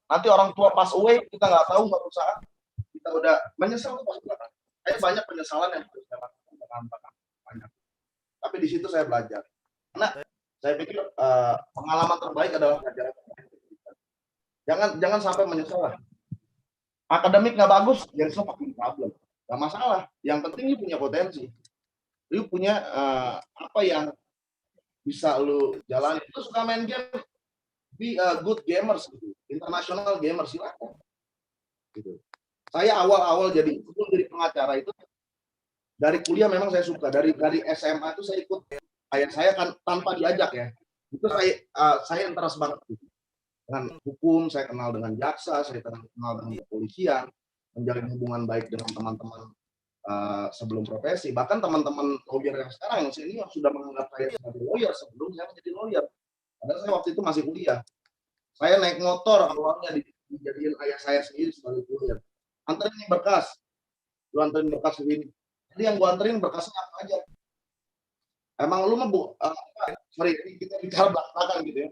Nanti orang tua pas away, kita nggak tahu suatu saat kita udah menyesal tuh pas belakang. Saya banyak penyesalan yang harus saya lakukan, banyak. Tapi di situ saya belajar. Karena saya pikir pengalaman terbaik adalah pelajaran. Jangan sampai menyesal. Akademik nggak bagus, jadi no fucking problem. Gak masalah. Yang penting lu punya potensi. Lu punya apa yang bisa lu jalani. Lu suka main game, be a good gamers gitu. International gamers silakan. Gitu. Saya awal-awal sebelum jadi pengacara itu dari kuliah memang saya suka. Dari SMA itu saya ikut. Kayak saya kan tanpa diajak ya. Itu saya interest banget gitu. Dengan hukum, saya kenal dengan jaksa, saya kenal dengan kepolisian, menjalin hubungan baik dengan teman-teman sebelum profesi. Bahkan teman-teman lawyer yang sekarang yang senior sudah menganggap saya sebagai lawyer sebelum saya menjadi lawyer. Padahal saya waktu itu masih kuliah. Saya naik motor awalnya dijadiin ayah saya sendiri sebagai lawyer. Anterin nih berkas. Lu anterin berkas ini. Jadi yang gua anterin berkasnya apa aja. Emang lu mah sorry kita bicara belakang gitu ya.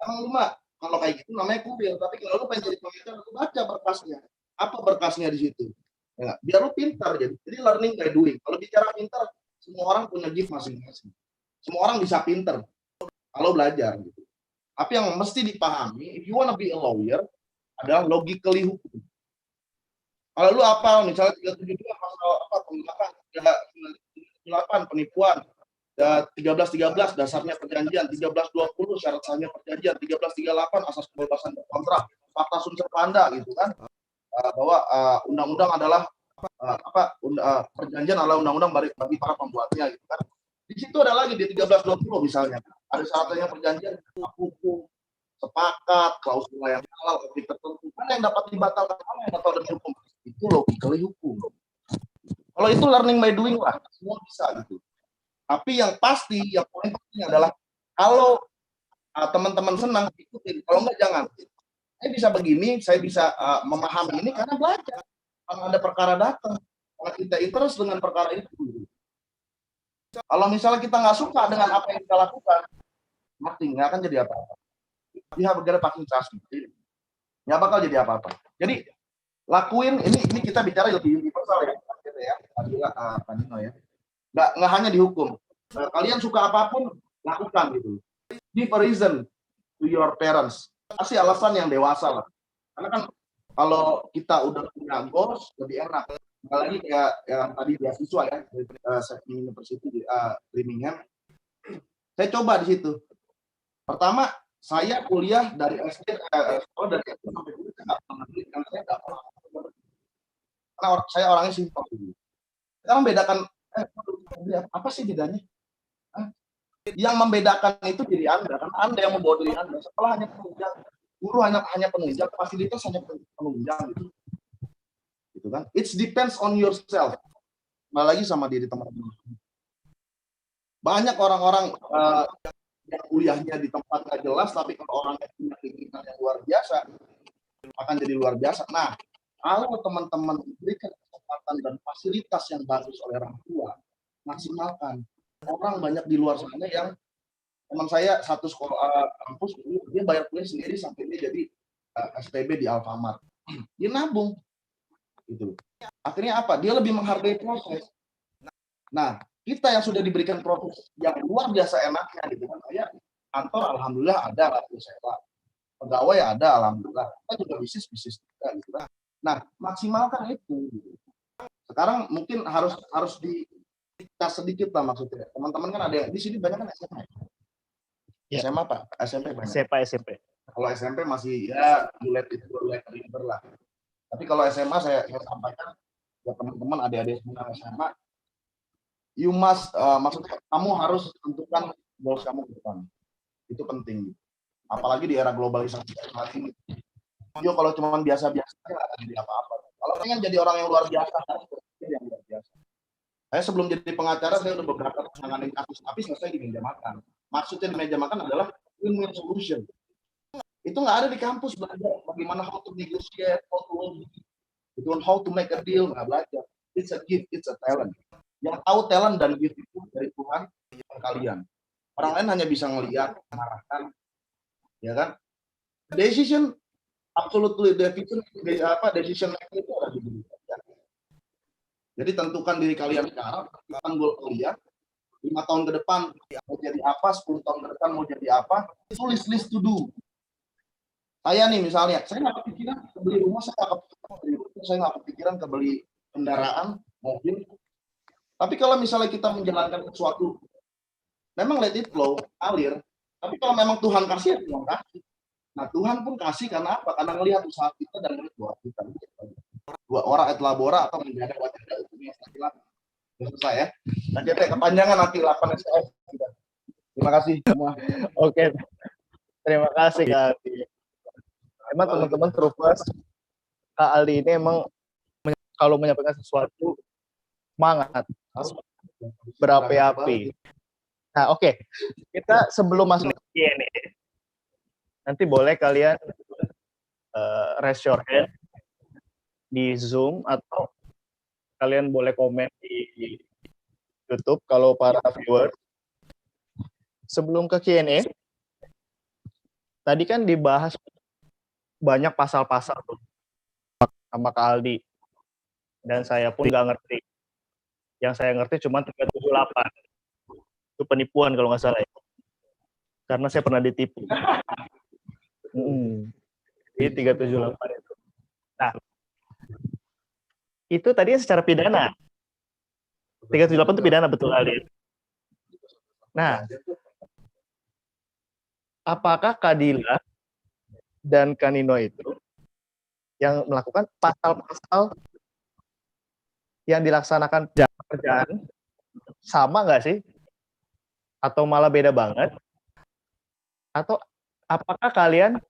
Emang lu mah kalau kayak gitu namanya kurir, tapi kalau lu pengen jadi pengacara lu baca berkasnya. Apa berkasnya di situ? Ya, biar lu pintar jadi learning by doing. Kalau bicara pintar, semua orang punya gift masing-masing. Semua orang bisa pintar kalau belajar gitu. Tapi yang mesti dipahami, if you wanna be a lawyer, adalah logically hukum. Kalau lu apal misalnya 372 pasal apa pengelapan, 398 penipuan, 1313 dasarnya perjanjian, 1320 syarat sahnya perjanjian, 1338 asas kebebasan berkontrak, fakta sumber panda gitu kan. Bahwa undang-undang adalah perjanjian adalah undang-undang bagi para pembuatnya gitu kan. Di situ ada lagi di 1320 misalnya ada syaratnya perjanjian hukum, sepakat, klausul yang halal, objek tertentu. Mana yang dapat dibatalkan, mana yang dapat demi hukum. Itu logically hukum. Kalau itu learning by doing lah, semua bisa gitu. Tapi yang pasti, yang paling penting adalah kalau teman-teman senang ikutin, kalau enggak jangan. Saya bisa begini, saya bisa memahami ini karena belajar. Karena ada perkara datang, karena kita interest dengan perkara itu. Kalau misalnya kita nggak suka dengan apa yang kita lakukan, nggak akan jadi apa-apa. Dia bergerak pakai trust. nggak bakal jadi apa-apa. Jadi lakuin ini kita bicara lebih universal ya, gitu ya. Nino ya. Nggak hanya dihukum. Kalian suka apapun lakukan gitu. Give a reason to your parents. Kasih alasan yang dewasa lah. Karena kan kalau kita udah punya goals lebih enak. Apalagi kayak yang tadi beasiswa ya dari Sydney University di Birmingham. Saya coba di situ. Pertama, saya kuliah dari SD dari SD sampai kuliah saya nggak pernah beli, karena saya nggak pernah. Karena saya orangnya simpel. Sekarang bedakan apa sih bedanya? Yang membedakan itu diri Anda, karena Anda yang membawa diri Anda. Setelah hanya penunjang, guru hanya penunjang, fasilitas hanya penunjang gitu kan? It depends on yourself. Kembali lagi sama diri teman-teman. Banyak orang-orang yang kuliahnya di tempat nggak jelas, tapi kalau orang yang punya keinginan yang luar biasa akan jadi luar biasa. Nah, kalau teman-teman diberikan kesempatan dan fasilitas yang bagus oleh orang tua, maksimalkan. Orang banyak di luar sana yang teman saya satu sekolah kampus dia bayar kuliah sendiri sampai dia jadi SPB di Alfamart. Dia nabung gitu. Akhirnya apa? Dia lebih menghargai proses. Nah, kita yang sudah diberikan proses yang luar biasa enaknya gitu kan. Saya kantor alhamdulillah ada lah saya. Pegawai ada alhamdulillah. Kita juga bisnis juga gitu kan. Nah, maksimalkan itu gitu. Sekarang mungkin harus kita sedikit lah maksudnya. Teman-teman kan ada yang di sini banyak kan SMA. Ya. SMA Pak, SMP banyak. SMP. Kalau SMP masih ya let river lah. Tapi kalau SMA saya sampaikan ya teman-teman adik-adik semua SMA, you must maksudnya kamu harus tentukan goals kamu ke depan. Itu penting. Apalagi di era globalisasi saat ini. Yo kalau cuma biasa-biasa nggak akan jadi apa-apa. Kalau pengen jadi orang yang luar biasa harus berpikir yang luar biasa. Saya sebelum jadi pengacara, saya udah beberapa menangani kasus, tapi selesai di meja makan. Maksudnya di meja makan adalah win-win solution. Itu nggak ada di kampus belajar bagaimana how to negotiate, how to make a deal, nggak belajar. It's a gift, it's a talent. Yang tahu talent dan gift itu dari Tuhan kalian. Orang lain hanya bisa ngelihat, mengarahkan, ya kan? Decision, absolutely decision making itu ada di diri kalian. Jadi tentukan diri kalian sekarang, tentukan goal kalian, 5 tahun ke depan mau jadi apa, 10 tahun ke depan mau jadi apa, tulis list to do. Saya nih misalnya, saya nggak kepikiran ke beli rumah, saya nggak kepikiran ke beli kendaraan, mobil. Tapi kalau misalnya kita menjalankan sesuatu, memang let it flow, alir. Tapi kalau memang Tuhan kasih, ya Tuhan kasih. Nah Tuhan pun kasih karena apa? Karena melihat usaha kita dan melihat doa kita. Dua orang et labora atau menjaga wajah hukumnya laki-laki. Selesai ya. Nanti kepanjangan nanti 8 SKS. Terima kasih semua. Oke. Terima kasih Kak Aldi. Emang teman-teman Troopers, Kak Aldi ini emang kalau menyampaikan sesuatu semangat, berapi-api. Nah, oke. Kita sebelum masuk ke Q&A, nanti boleh kalian raise your hand di Zoom atau kalian boleh komen di YouTube kalau para viewers. Sebelum ke Q&A, tadi kan dibahas banyak pasal-pasal tuh sama Kak Aldi. Dan saya pun nggak ngerti. Yang saya ngerti cuma 378. Itu penipuan kalau nggak salah ya. Karena saya pernah ditipu. Di 378 itu. Nah, itu tadi secara pidana. 378 itu pidana betul Aldi. Nah, apakah Kadila dan Kanino itu yang melakukan pasal-pasal yang dilaksanakan pekerjaan sama nggak sih? Atau malah beda banget? Atau apakah kalian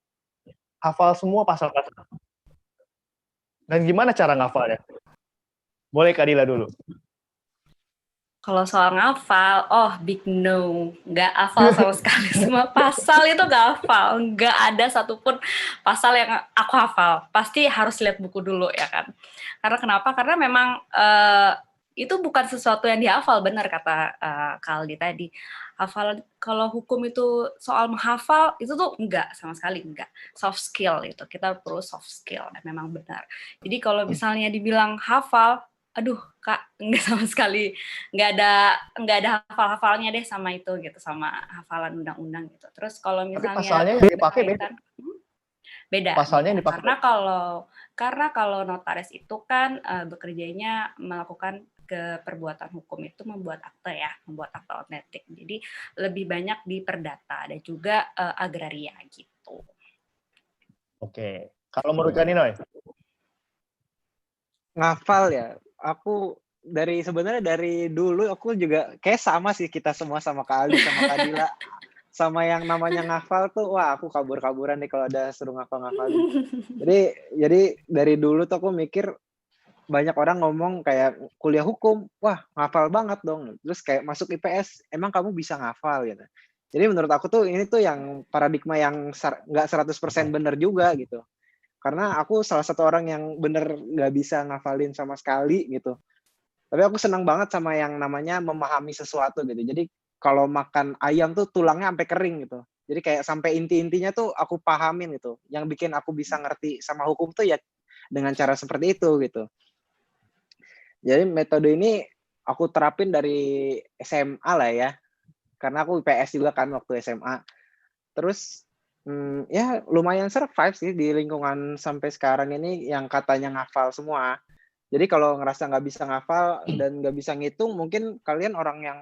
hafal semua pasal-pasal? Dan gimana cara ngafalnya? Boleh Kadila dulu. Kalau soal ngafal, big no. Nggak hafal sama sekali. Semua pasal itu nggak hafal. Nggak ada satupun pasal yang aku hafal. Pasti harus lihat buku dulu ya kan. Karena kenapa? Karena memang itu bukan sesuatu yang dihafal, benar kata Kak Aldi tadi. Hafal kalau hukum itu soal menghafal itu tuh enggak, sama sekali enggak. Soft skill itu, kita perlu soft skill, memang benar. Jadi kalau misalnya dibilang hafal, aduh Kak, enggak sama sekali, enggak ada hafal-hafalnya deh sama itu gitu, sama hafalan undang-undang gitu. Terus kalau Tapi misalnya pasalnya yang dipakai beda. beda. Pasalnya yang dipakai. Karena kalau notaris itu kan bekerjanya melakukan perbuatan hukum itu membuat akte ya, membuat akte otentik. Jadi lebih banyak di perdata dan juga agraria gitu. Oke. Kalau menurut Kak Ninoy? Ngafal ya. Aku sebenarnya dari dulu aku juga kayak sama sih kita semua sama Kak Ali sama Kak Dila. Sama yang namanya ngafal tuh, wah aku kabur-kaburan nih kalau ada suruh ngafal-ngafalin. Jadi dari dulu tuh aku mikir banyak orang ngomong kayak kuliah hukum, wah ngafal banget dong. Terus kayak masuk IPS, emang kamu bisa ngafal gitu. Jadi menurut aku tuh ini tuh yang paradigma yang nggak 100% benar juga gitu. Karena aku salah satu orang yang bener nggak bisa ngafalin sama sekali gitu. Tapi aku senang banget sama yang namanya memahami sesuatu gitu. Jadi kalau makan ayam tuh tulangnya sampai kering gitu. Jadi kayak sampai inti-intinya tuh aku pahamin gitu. Yang bikin aku bisa ngerti sama hukum tuh ya dengan cara seperti itu gitu. Jadi metode ini aku terapin dari SMA lah ya. Karena aku IPS juga kan waktu SMA. Terus ya lumayan survive sih di lingkungan sampai sekarang ini yang katanya ngafal semua. Jadi kalau ngerasa nggak bisa ngafal dan nggak bisa ngitung, mungkin kalian orang yang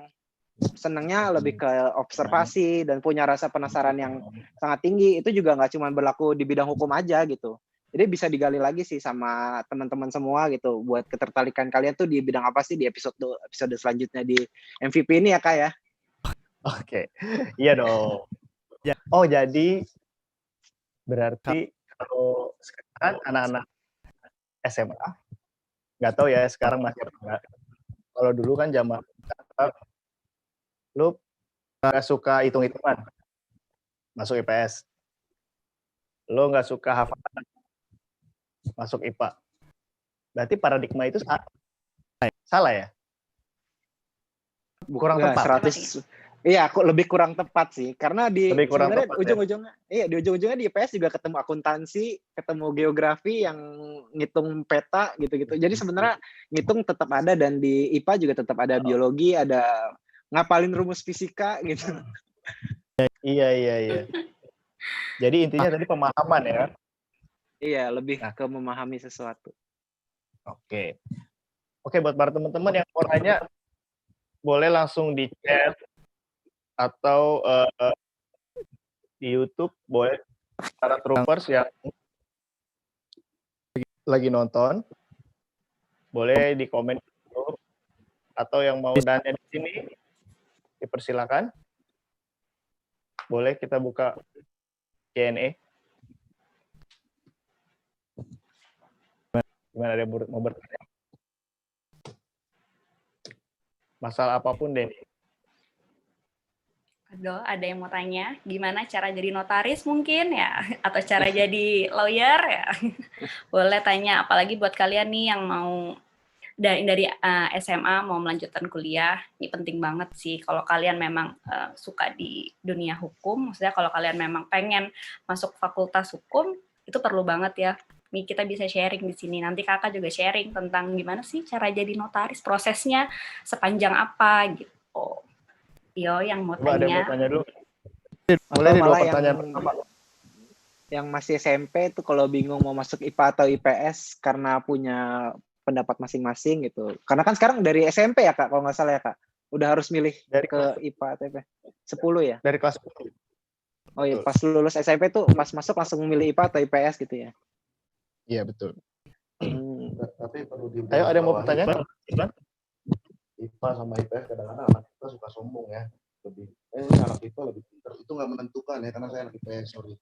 senangnya lebih ke observasi dan punya rasa penasaran yang sangat tinggi. Itu juga nggak cuma berlaku di bidang hukum aja gitu. Jadi bisa digali lagi sih sama teman-teman semua gitu. Buat ketertarikan kalian tuh di bidang apa sih di episode selanjutnya di MVP ini ya Kak ya. Oke. Iya dong. Oh jadi berarti kalau sekarang anak-anak SMA, nggak tahu ya sekarang masih apa enggak. Kalau dulu kan zaman lu nggak suka hitung-hitungan, masuk IPS. Lu nggak suka hafalan, masuk IPA. Berarti paradigma itu salah ya? Kurang tepat. 100. Iya, aku lebih kurang tepat sih. Karena sebenarnya ujung-ujungnya, di ujung-ujungnya di IPS juga ketemu akuntansi, ketemu geografi yang ngitung peta gitu-gitu. Jadi sebenarnya ngitung tetap ada dan di IPA juga tetap ada biologi, ada ngapalin rumus fisika gitu. Iya. Jadi intinya tadi pemahaman ya. Iya, lebih ke memahami sesuatu. Oke, buat para teman-teman yang mau nanya, boleh langsung di chat atau di YouTube, boleh para troopers yang lagi nonton, boleh di komen atau yang mau nanya di sini, dipersilakan. Boleh kita buka Q&A. Gimana, ada yang mau bertanya? Masalah apapun deh. Aduh, ada yang mau tanya, gimana cara jadi notaris mungkin ya, atau cara jadi lawyer ya, boleh tanya. Apalagi buat kalian nih yang mau dari SMA mau melanjutkan kuliah, ini penting banget sih. Kalau kalian memang suka di dunia hukum, maksudnya kalau kalian memang pengen masuk fakultas hukum, itu perlu banget ya. Nih kita bisa sharing di sini. Nanti kakak juga sharing tentang gimana sih cara jadi notaris, prosesnya sepanjang apa gitu. Yo, yang mau Coba tanya. ada yang mau tanya dulu. Boleh dua pertanyaan pertama. Yang masih SMP tuh kalau bingung mau masuk IPA atau IPS karena punya pendapat masing-masing gitu. Karena kan sekarang dari SMP ya Kak, kalau nggak salah ya Kak. Udah harus milih dari ke IPA atau IPS. 10 ya? Dari kelas 10. Oh iya, pas lulus SMP tuh pas masuk langsung milih IPA atau IPS gitu ya? Iya, betul. Tapi perlu di Ayo, ada yang mau pertanyaan? IPA sama IPS kadang-kadang anak kita suka sombong ya. Anak IPA lebih pintar. Itu nggak menentukan ya, karena saya anak IPS, sorry.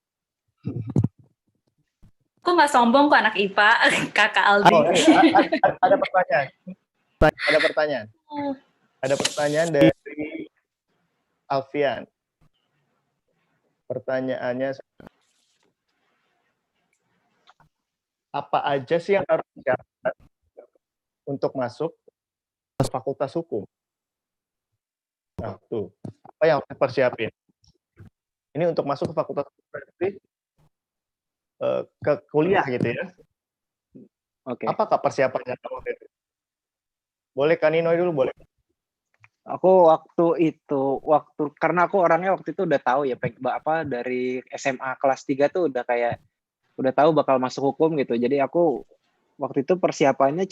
Aku nggak sombong kok anak IPA, kakak Aldi. Oh, ada pertanyaan. Ada pertanyaan dari Alfian. Pertanyaannya, apa aja sih yang harus dicatat untuk masuk? Fakultas Hukum. Nah, tuh. Apa yang harus persiapin? Ini untuk masuk ke fakultas hukum berarti ke kuliah gitu ya. Oke. Apakah persiapannya waktu itu? Boleh Kak Ninoy dulu, boleh. Aku karena aku orangnya waktu itu udah tahu ya dari SMA kelas 3 tuh udah tahu bakal masuk hukum gitu. Jadi aku waktu itu persiapannya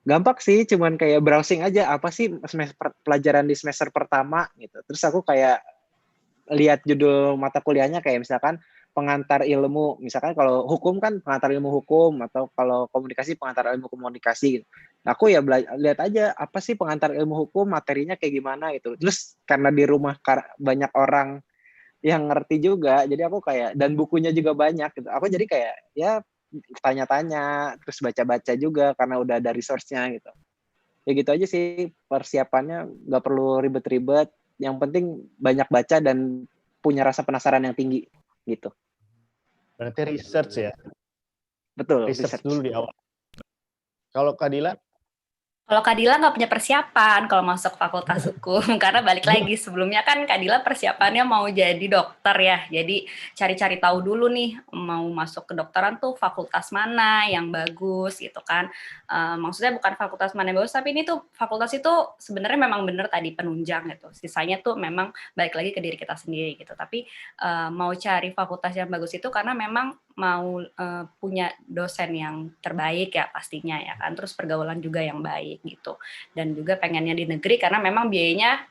gampang sih, cuman kayak browsing aja apa sih pelajaran di semester pertama gitu. Terus aku kayak lihat judul mata kuliahnya kayak misalkan pengantar ilmu, misalkan kalau hukum kan pengantar ilmu hukum, atau kalau komunikasi pengantar ilmu komunikasi gitu. Nah, aku ya lihat aja apa sih pengantar ilmu hukum, materinya kayak gimana gitu. Terus karena di rumah banyak orang yang ngerti juga, jadi aku kayak, dan bukunya juga banyak gitu. Aku jadi kayak ya tanya-tanya, terus baca-baca juga karena udah ada resource-nya gitu. Ya gitu aja sih persiapannya, nggak perlu ribet-ribet. Yang penting banyak baca dan punya rasa penasaran yang tinggi gitu. Berarti research ya. Betul, Research research. dulu di awal. Kalau Kak Dila? Kalau Kak Dila nggak punya persiapan kalau masuk fakultas hukum, karena balik lagi sebelumnya kan Kak Dila persiapannya mau jadi dokter ya, jadi cari-cari tahu dulu nih mau masuk ke dokteran tuh fakultas mana yang bagus gitu kan. Maksudnya bukan fakultas mana yang bagus, tapi ini tuh fakultas itu sebenarnya memang bener tadi penunjang gitu, sisanya tuh memang balik lagi ke diri kita sendiri gitu. Tapi mau cari fakultas yang bagus itu karena memang mau punya dosen yang terbaik ya pastinya ya kan, terus pergaulan juga yang baik gitu, dan juga pengennya di negeri karena memang biayanya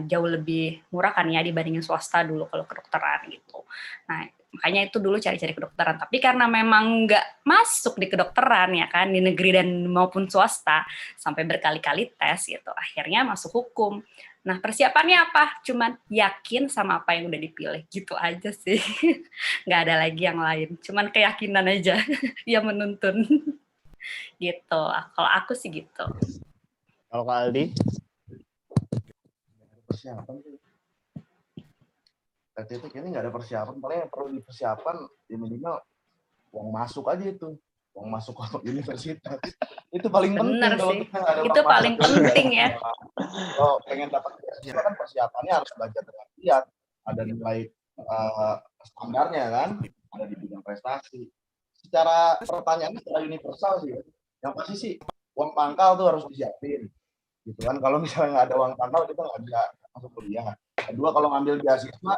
jauh lebih murah kan ya dibandingin swasta dulu kalau kedokteran gitu. Nah makanya itu dulu cari-cari kedokteran, tapi karena memang nggak masuk di kedokteran ya kan di negeri dan maupun swasta sampai berkali-kali tes gitu, akhirnya masuk hukum. Nah persiapannya apa? Cuman yakin sama apa yang udah dipilih gitu aja sih. Nggak ada lagi yang lain, cuman keyakinan aja yang menuntun gitu. Kalau aku sih gitu. Kalau Kak Aldi? Persiapan tuh. Tadi itu kayaknya nggak ada persiapan, paling yang perlu dipersiapan ya minimal uang masuk aja itu. Uang masuk ke universitas. Itu paling penting. Bener Kalau sih. kita nggak ada Itu uang paling masuk, penting ya. kalau pengen dapat beasiswa kan persiapannya harus belajar dengan giat. Ada nilai standarnya kan, ada di bidang prestasi. Secara pertanyaannya secara universal sih. Yang pasti sih uang pangkal tuh harus disiapin. Gitu kan, kalau misalnya nggak ada uang pangkal kita nggak bisa masuk kuliah. Kedua, kalau ngambil beasiswa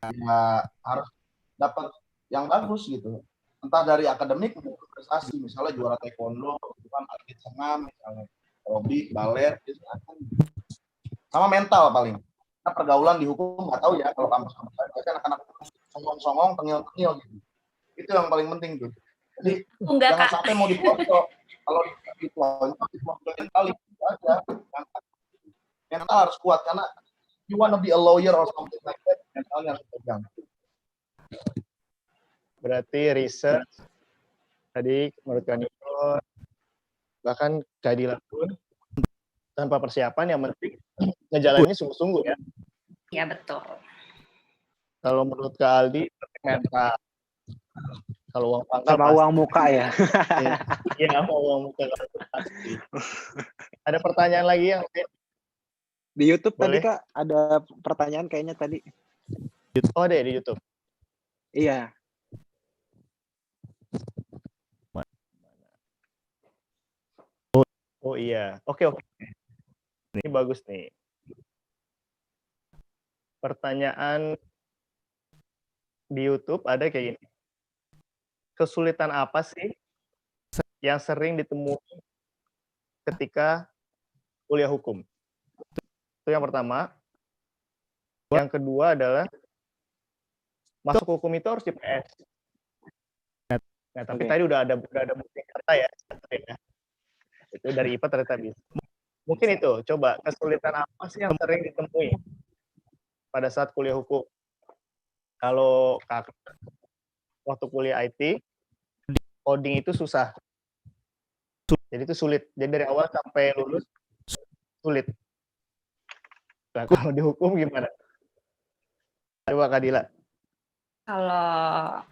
ya harus dapat yang bagus gitu, entah dari akademik maupun prestasi, misalnya juara taekwondo gitu kan, atlet senam misalnya, aerobik, balet gitu kan. Sama mental paling, karena pergaulan di hukum nggak tahu ya, kalau kampus-kampus lain biasanya anak-anak songong-songong, tengil-tengil gitu, itu yang paling penting tuh. Jadi Enggak jangan Kak. sampai mau dipelonco, kalau dipelonco kali itu aja, mental harus kuat, karena you wanna be a lawyer or something like that, mentalnya harus pegang. Berarti research tadi menurut Kak Nino, bahkan Kak Dila pun tanpa persiapan yang penting ngejalaninnya sungguh-sungguh ya. Ya betul. Kalau menurut Kak Aldi mental. Kalau uang pangkal Sama pasti. uang muka ya. Iya, mau uang muka pasti. Ada pertanyaan lagi yang Di YouTube boleh? tadi Kak ada pertanyaan kayaknya tadi. Oh, ada ya di YouTube. Iya. Oh iya, oke. Ini bagus nih. Pertanyaan di YouTube ada kayak gini. Kesulitan apa sih yang sering ditemui ketika kuliah hukum? Itu yang pertama. Yang kedua adalah masuk hukum itu harus di PS. Nah, tapi tadi udah ada bukti kata ya. Itu dari IPA ternyata bisa. Mungkin itu, coba kesulitan apa sih yang sering ditemui pada saat kuliah hukum? Kalau kakak waktu kuliah IT, coding itu susah. Jadi itu sulit. Jadi dari awal sampai lulus sulit. Nah, kalau di hukum gimana? Coba Kak Dila. Kalau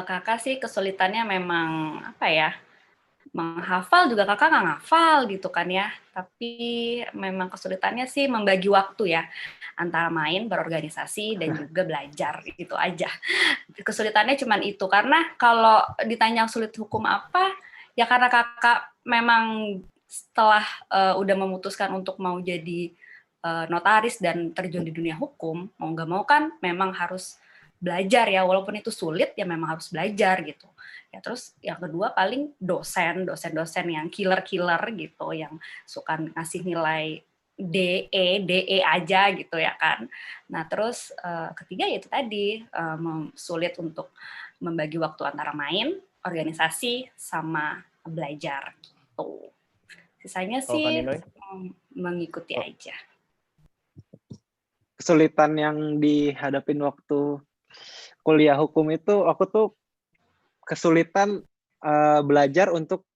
kakak sih kesulitannya memang apa ya? menghafal juga kakak nggak ngafal gitu kan ya. Tapi memang kesulitannya sih membagi waktu ya antara main, berorganisasi dan juga belajar gitu aja. Kesulitannya cuman itu karena kalau ditanya sulit hukum apa ya karena kakak memang setelah udah memutuskan untuk mau jadi notaris dan terjun di dunia hukum mau nggak mau kan memang harus belajar ya walaupun itu sulit ya memang harus belajar gitu ya terus yang kedua paling dosen yang killer gitu yang suka ngasih nilai DE aja gitu ya kan. Nah terus ketiga yaitu tadi sulit untuk membagi waktu antara main, organisasi sama belajar gitu. Sisanya Kalau sih Kaninoy? mengikuti Oh. aja. Kesulitan yang dihadapin waktu kuliah hukum itu, aku tuh kesulitan belajar untuk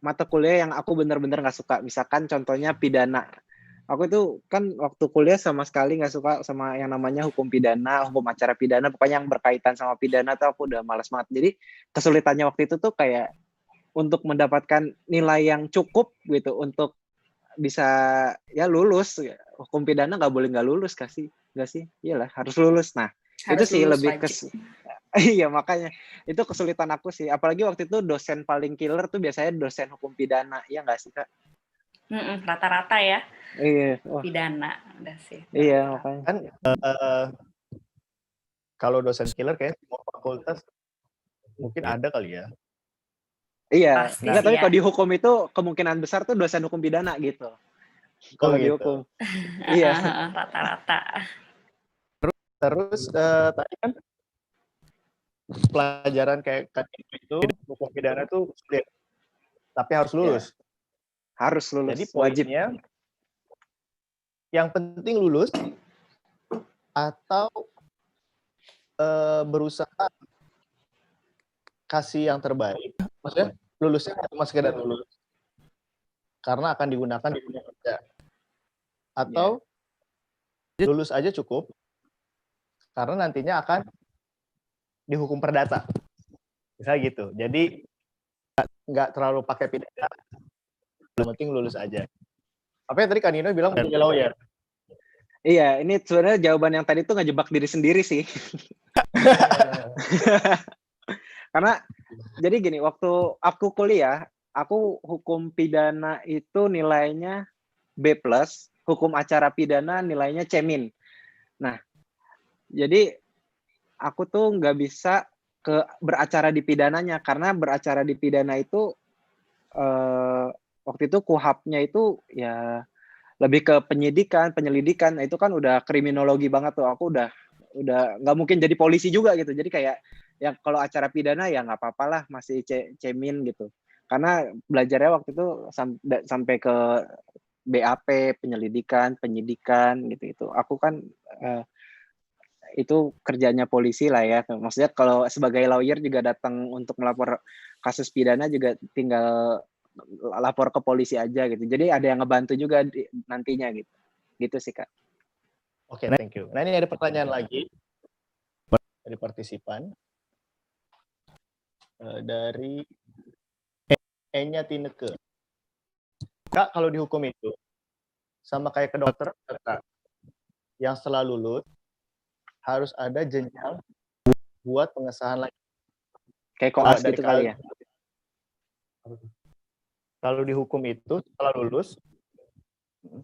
mata kuliah yang aku benar-benar nggak suka. Misalkan contohnya pidana. Aku tuh kan waktu kuliah sama sekali nggak suka sama yang namanya hukum pidana, hukum acara pidana, pokoknya yang berkaitan sama pidana tuh aku udah malas banget. Jadi kesulitannya waktu itu tuh kayak untuk mendapatkan nilai yang cukup gitu untuk bisa ya lulus. Hukum pidana nggak boleh nggak lulus nggak sih? Iyalah harus lulus. Nah itu Harus sih lulus lebih wajib. iya makanya itu kesulitan aku sih. Apalagi waktu itu dosen paling killer tuh biasanya dosen hukum pidana, ya nggak sih Kak? Rata-rata ya Iya, wah, pidana udah sih. iya Rata-rata. makanya. Kan kalau dosen killer kayak semua fakultas mungkin ada kali ya. Iya, Pasti enggak sih tapi ya. kalau di hukum itu kemungkinan besar tuh dosen hukum pidana gitu. Kalau di gitu. hukum. Iya. Rata-rata. Terus tadi kan pelajaran kayak itu hukum pidana tuh sulit, tapi harus lulus. Harus lulus, Jadi wajib. poinnya yang penting lulus atau berusaha kasih yang terbaik. Maksudnya lulusnya cuma sekedar lulus karena akan digunakan di dunia kerja. Atau lulus aja cukup karena nantinya akan dihukum perdata. Misalnya gitu. Jadi nggak terlalu pakai pidana. Yang penting lulus aja. Apa yang tadi Kanino bilang menjadi lawyer? Iya, ini sebenarnya jawaban yang tadi tuh ngejebak diri sendiri sih. Karena jadi gini, waktu aku kuliah, aku hukum pidana itu nilainya B+, hukum acara pidana nilainya C-. Nah, jadi aku tuh nggak bisa beracara di pidananya karena beracara di pidana itu waktu itu kuhapnya itu ya lebih ke penyelidikan. Nah, itu kan udah kriminologi banget tuh. Aku udah nggak mungkin jadi polisi juga gitu. Jadi kayak ya kalau acara pidana ya nggak apa-apa lah masih cemin gitu. Karena belajarnya waktu itu sampai ke BAP, penyidikan gitu. Aku kan itu kerjanya polisi lah ya. Maksudnya kalau sebagai lawyer juga datang untuk melapor kasus pidana juga tinggal lapor ke polisi aja gitu. Jadi ada yang ngebantu juga nantinya gitu. Gitu sih Kak. Oke, thank you. Nah ini ada pertanyaan lagi dari partisipan. Dari Enya Tineke. Kak, kalau dihukum itu sama kayak ke dokter, Kak, yang setelah lulus harus ada jenjang buat pengesahan lagi. Kayak koas gitu kali ya. Kalau dihukum itu setelah lulus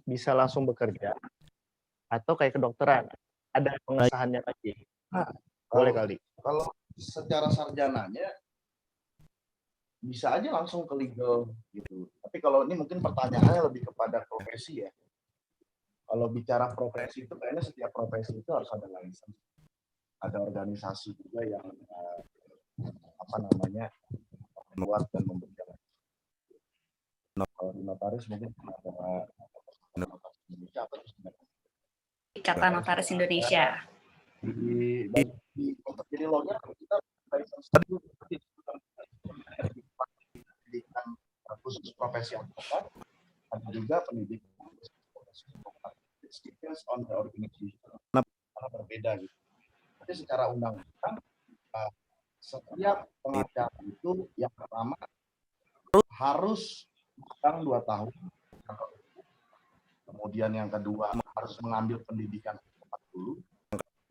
bisa langsung bekerja atau kayak kedokteran ada pengesahannya lagi. Boleh kali. Kalau secara sarjananya bisa aja langsung ke legal gitu. Tapi kalau ini mungkin pertanyaannya lebih kepada profesi ya. Kalau bicara profesi itu kayaknya setiap profesi itu harus ada license. Ada organisasi juga yang membuat dan memberikan. Kalau di notaris mungkin ada Indonesia atau Ikatan Notaris Indonesia. Untuk jadi lawyer kita license pendidikan khusus profesi advokat, ada juga pendidikan depends on the organization. Karena berbeda gitu. Tapi secara undang-undang setiap pengacara itu yang pertama harus magang 2 tahun. Kemudian yang kedua harus mengambil pendidikan dulu.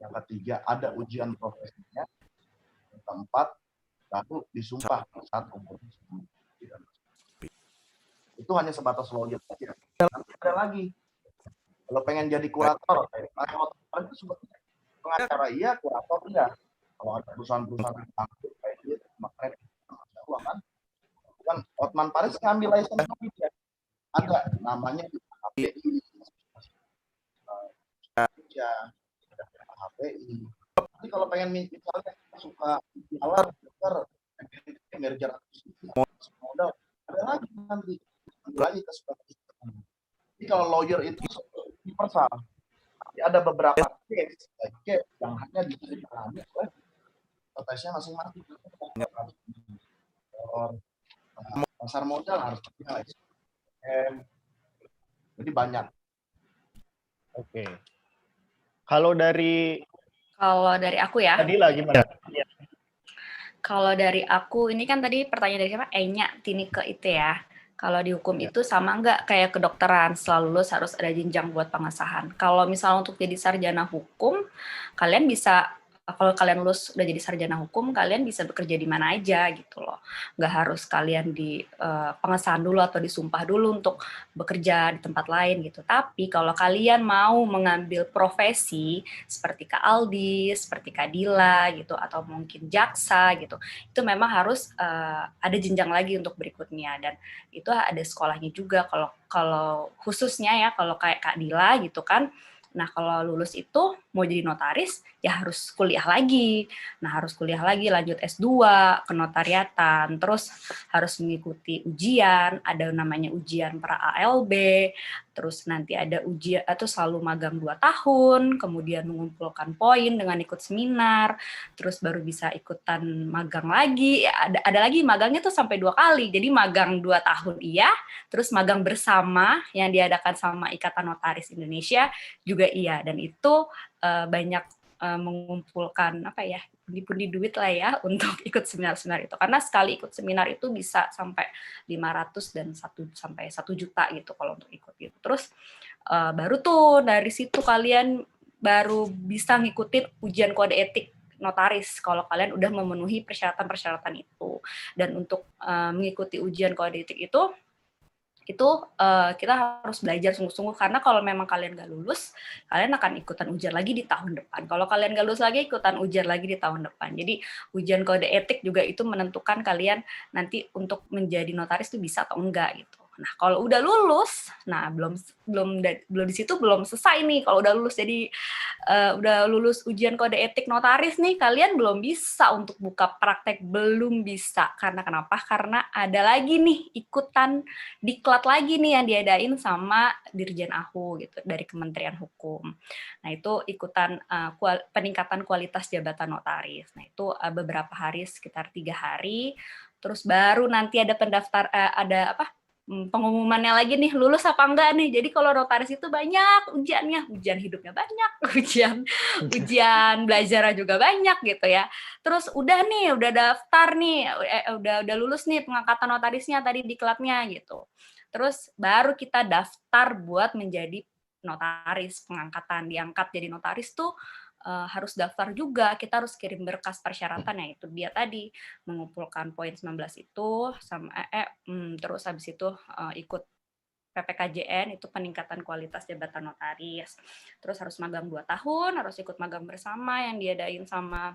Yang ketiga ada ujian profesinya. Yang keempat baru disumpah saat umur 19. Itu hanya sebatas lawyer saja. Nanti ada lagi. Kalau pengen jadi kurator, itu sebetulnya pengacara iya, kurator iya. Kalau ada perusahaan-perusahaan yang bangkrut kayak gitu, makanya uang kan Otman Paris ngambil license dia. Ada namanya HPI, HPI. Tapi kalau pengen misalnya suka jalan, merger modal, ada lagi nanti lagi ke seperti itu. Jadi kalau lawyer itu universal. Ada beberapa case yang hanya ditangani oleh tesnya masing-masing. Pasar modal harus punya SDM. Jadi banyak. Oke. Kalau dari aku ya. Adila gimana? Kalau dari aku, ini kan tadi pertanyaan dari siapa? Enya, Tinike itu ya. Kalau di hukum itu sama nggak kayak kedokteran, selalu lulus harus ada jenjang buat pengesahan. Kalau misalnya untuk jadi sarjana hukum, kalian bisa, kalau kalian lulus udah jadi sarjana hukum, kalian bisa bekerja di mana aja gitu loh. Nggak harus kalian di pengesahan dulu atau disumpah dulu untuk bekerja di tempat lain gitu. Tapi kalau kalian mau mengambil profesi seperti Kak Aldi, seperti Kak Dila gitu, atau mungkin jaksa gitu, itu memang harus ada jenjang lagi untuk berikutnya, dan itu ada sekolahnya juga. Kalau khususnya ya, kalau kayak Kak Dila gitu kan, nah kalau lulus itu mau jadi notaris ya harus kuliah lagi. Nah harus kuliah lagi, lanjut S2 kenotariatan, terus harus mengikuti ujian, ada namanya ujian pra ALB, terus nanti ada ujian atau selalu magang 2 tahun, kemudian mengumpulkan poin dengan ikut seminar, terus baru bisa ikutan magang lagi. Ada lagi magangnya tuh sampai 2 kali. Jadi magang 2 tahun iya, terus magang bersama yang diadakan sama Ikatan Notaris Indonesia juga iya, dan itu banyak mengumpulkan pundi-pundi duit lah ya untuk ikut seminar-seminar itu, karena sekali ikut seminar itu bisa sampai 500 dan sampai 1 juta gitu kalau untuk ikut gitu. Terus baru tuh dari situ kalian baru bisa ngikutin ujian kode etik notaris kalau kalian udah memenuhi persyaratan-persyaratan itu. Dan untuk mengikuti ujian kode etik itu kita harus belajar sungguh-sungguh, karena kalau memang kalian nggak lulus, kalian akan ikutan ujian lagi di tahun depan. Kalau kalian nggak lulus lagi, ikutan ujian lagi di tahun depan. Jadi ujian kode etik juga itu menentukan kalian nanti untuk menjadi notaris itu bisa atau enggak gitu. Nah kalau udah lulus, nah belum di situ belum selesai nih. Kalau udah lulus jadi udah lulus ujian kode etik notaris nih, kalian belum bisa untuk buka praktek, belum bisa. Karena kenapa? Karena ada lagi nih ikutan diklat lagi nih yang diadain sama Dirjen AHU gitu dari Kementerian Hukum. Nah itu ikutan peningkatan kualitas jabatan notaris. Nah itu beberapa hari, sekitar 3 hari. Terus baru nanti ada pengumumannya lagi nih, lulus apa enggak nih. Jadi kalau notaris itu banyak ujiannya, ujian hidupnya banyak, ujian belajarnya juga banyak gitu ya. Terus udah daftar nih, udah lulus nih pengangkatan notarisnya tadi diklatnya gitu. Terus baru kita daftar buat menjadi notaris, pengangkatan, diangkat jadi notaris tuh harus daftar juga, kita harus kirim berkas persyaratan, ya itu dia tadi mengumpulkan poin 19 itu sama terus habis itu ikut PPKJN, itu peningkatan kualitas jabatan notaris. Terus harus magang 2 tahun, harus ikut magang bersama yang diadain sama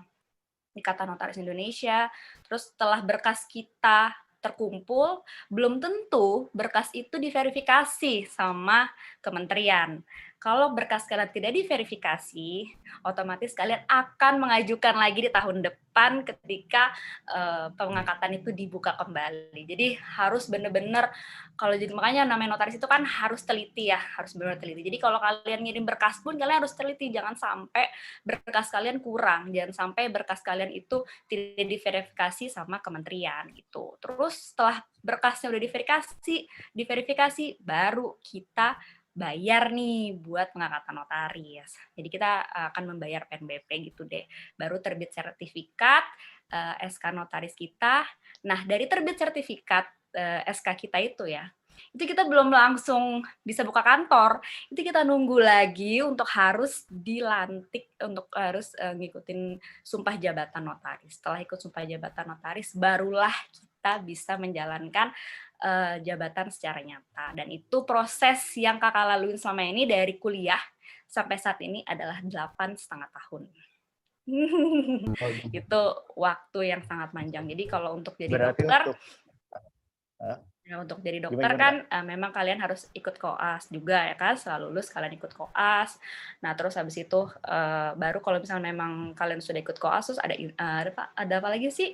Ikatan Notaris Indonesia. Terus setelah berkas kita terkumpul, belum tentu berkas itu diverifikasi sama kementerian. Kalau berkas kalian tidak diverifikasi, otomatis kalian akan mengajukan lagi di tahun depan ketika pengangkatan itu dibuka kembali. Jadi harus benar-benar, kalau jadi makanya namanya notaris itu kan harus teliti ya, harus benar-benar teliti. Jadi kalau kalian ngirim berkas pun kalian harus teliti, jangan sampai berkas kalian kurang, jangan sampai berkas kalian itu tidak diverifikasi sama kementerian gitu. Terus setelah berkasnya udah diverifikasi baru kita bayar nih buat pengangkatan notaris. Jadi kita akan membayar PNBP gitu deh. Baru terbit sertifikat SK notaris kita. Nah, dari terbit sertifikat SK kita itu ya, itu kita belum langsung bisa buka kantor, itu kita nunggu lagi untuk harus dilantik, untuk harus ngikutin sumpah jabatan notaris. Setelah ikut sumpah jabatan notaris, barulah kita bisa menjalankan jabatan secara nyata. Dan itu proses yang kakak laluin selama ini dari kuliah sampai saat ini adalah 8,5 tahun. Itu waktu yang sangat panjang. Jadi kalau untuk jadi Berarti dokter, untuk jadi dokter Gimana, kan memang kalian harus ikut koas juga ya kan, setelah lulus kalian ikut koas. Nah terus habis itu baru kalau misalnya memang kalian sudah ikut koas, terus ada apa lagi sih,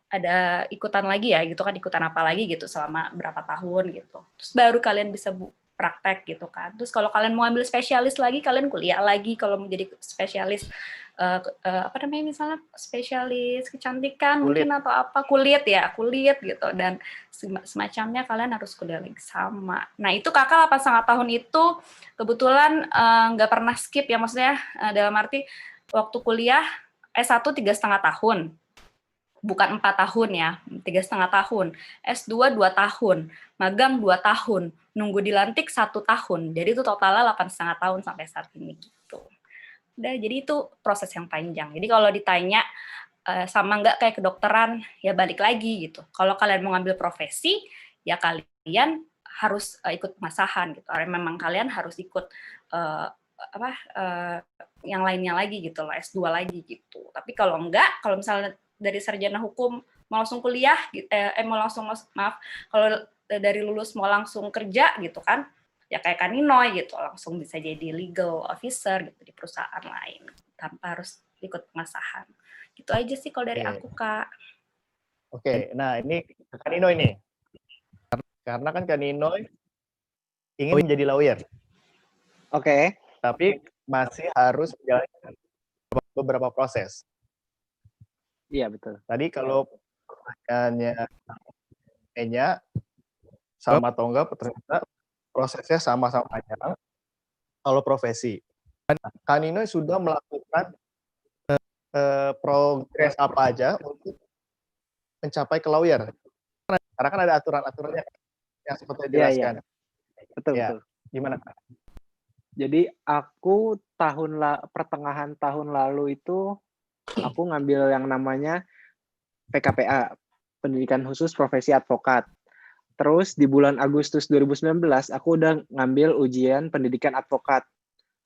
ada ikutan lagi ya gitu kan, ikutan apa lagi gitu selama berapa tahun gitu, terus baru kalian bisa praktek gitu kan. Terus kalau kalian mau ambil spesialis lagi, kalian kuliah lagi kalau mau jadi spesialis apa namanya, misalnya spesialis kecantikan Kulit. mungkin atau apa, kulit gitu, dan semacamnya kalian harus kuliah lagi sama. Nah itu kakak 8,5 tahun itu kebetulan nggak pernah skip ya, maksudnya dalam arti waktu kuliah S1 3,5 tahun, bukan 4 tahun ya, 3,5 tahun, S2 2 tahun, magang 2 tahun, nunggu dilantik 1 tahun, jadi itu totalnya 8,5 tahun sampai saat ini gitu. Udah, jadi itu proses yang panjang. Jadi kalau ditanya sama nggak kayak kedokteran, ya balik lagi gitu. Kalau kalian mau ngambil profesi, ya kalian harus ikut pengasahan gitu. Memang kalian harus ikut yang lainnya lagi gitu loh, S2 lagi gitu. Tapi kalau enggak, kalau misalnya dari sarjana hukum mau langsung kuliah, kalau dari lulus mau langsung kerja gitu kan, ya kayak Kaninoy gitu, langsung bisa jadi legal officer gitu di perusahaan lain tanpa harus ikut pengasahan. Gitu aja sih kalau dari aku, Kak. Oke, nah ini Kaninoy nih. Karena kan Kaninoy ingin menjadi lawyer. Oke. Tapi masih harus menjalankan beberapa proses. Iya, betul. Tadi kalau pertanyaannya Enya sama atau enggak, ternyata prosesnya sama-sama panjang. Kalau profesi, Kaninoy sudah melakukan progres apa aja untuk mencapai ke lawyer. Karena kan ada aturan-aturannya yang seperti dijelaskan. Betul, ya. betul. Gimana? Jadi aku pertengahan tahun lalu itu aku ngambil yang namanya PKPA, Pendidikan Khusus Profesi Advokat. Terus di bulan Agustus 2019 aku udah ngambil ujian pendidikan advokat.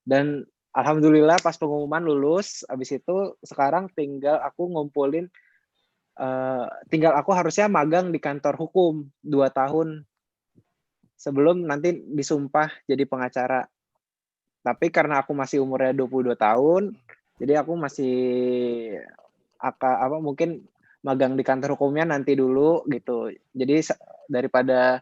Dan alhamdulillah pas pengumuman lulus, habis itu sekarang tinggal aku ngumpulin tinggal aku harusnya magang di kantor hukum 2 tahun sebelum nanti disumpah jadi pengacara. Tapi karena aku masih umurnya 22 tahun, jadi aku masih mungkin magang di kantor hukumnya nanti dulu gitu. Jadi daripada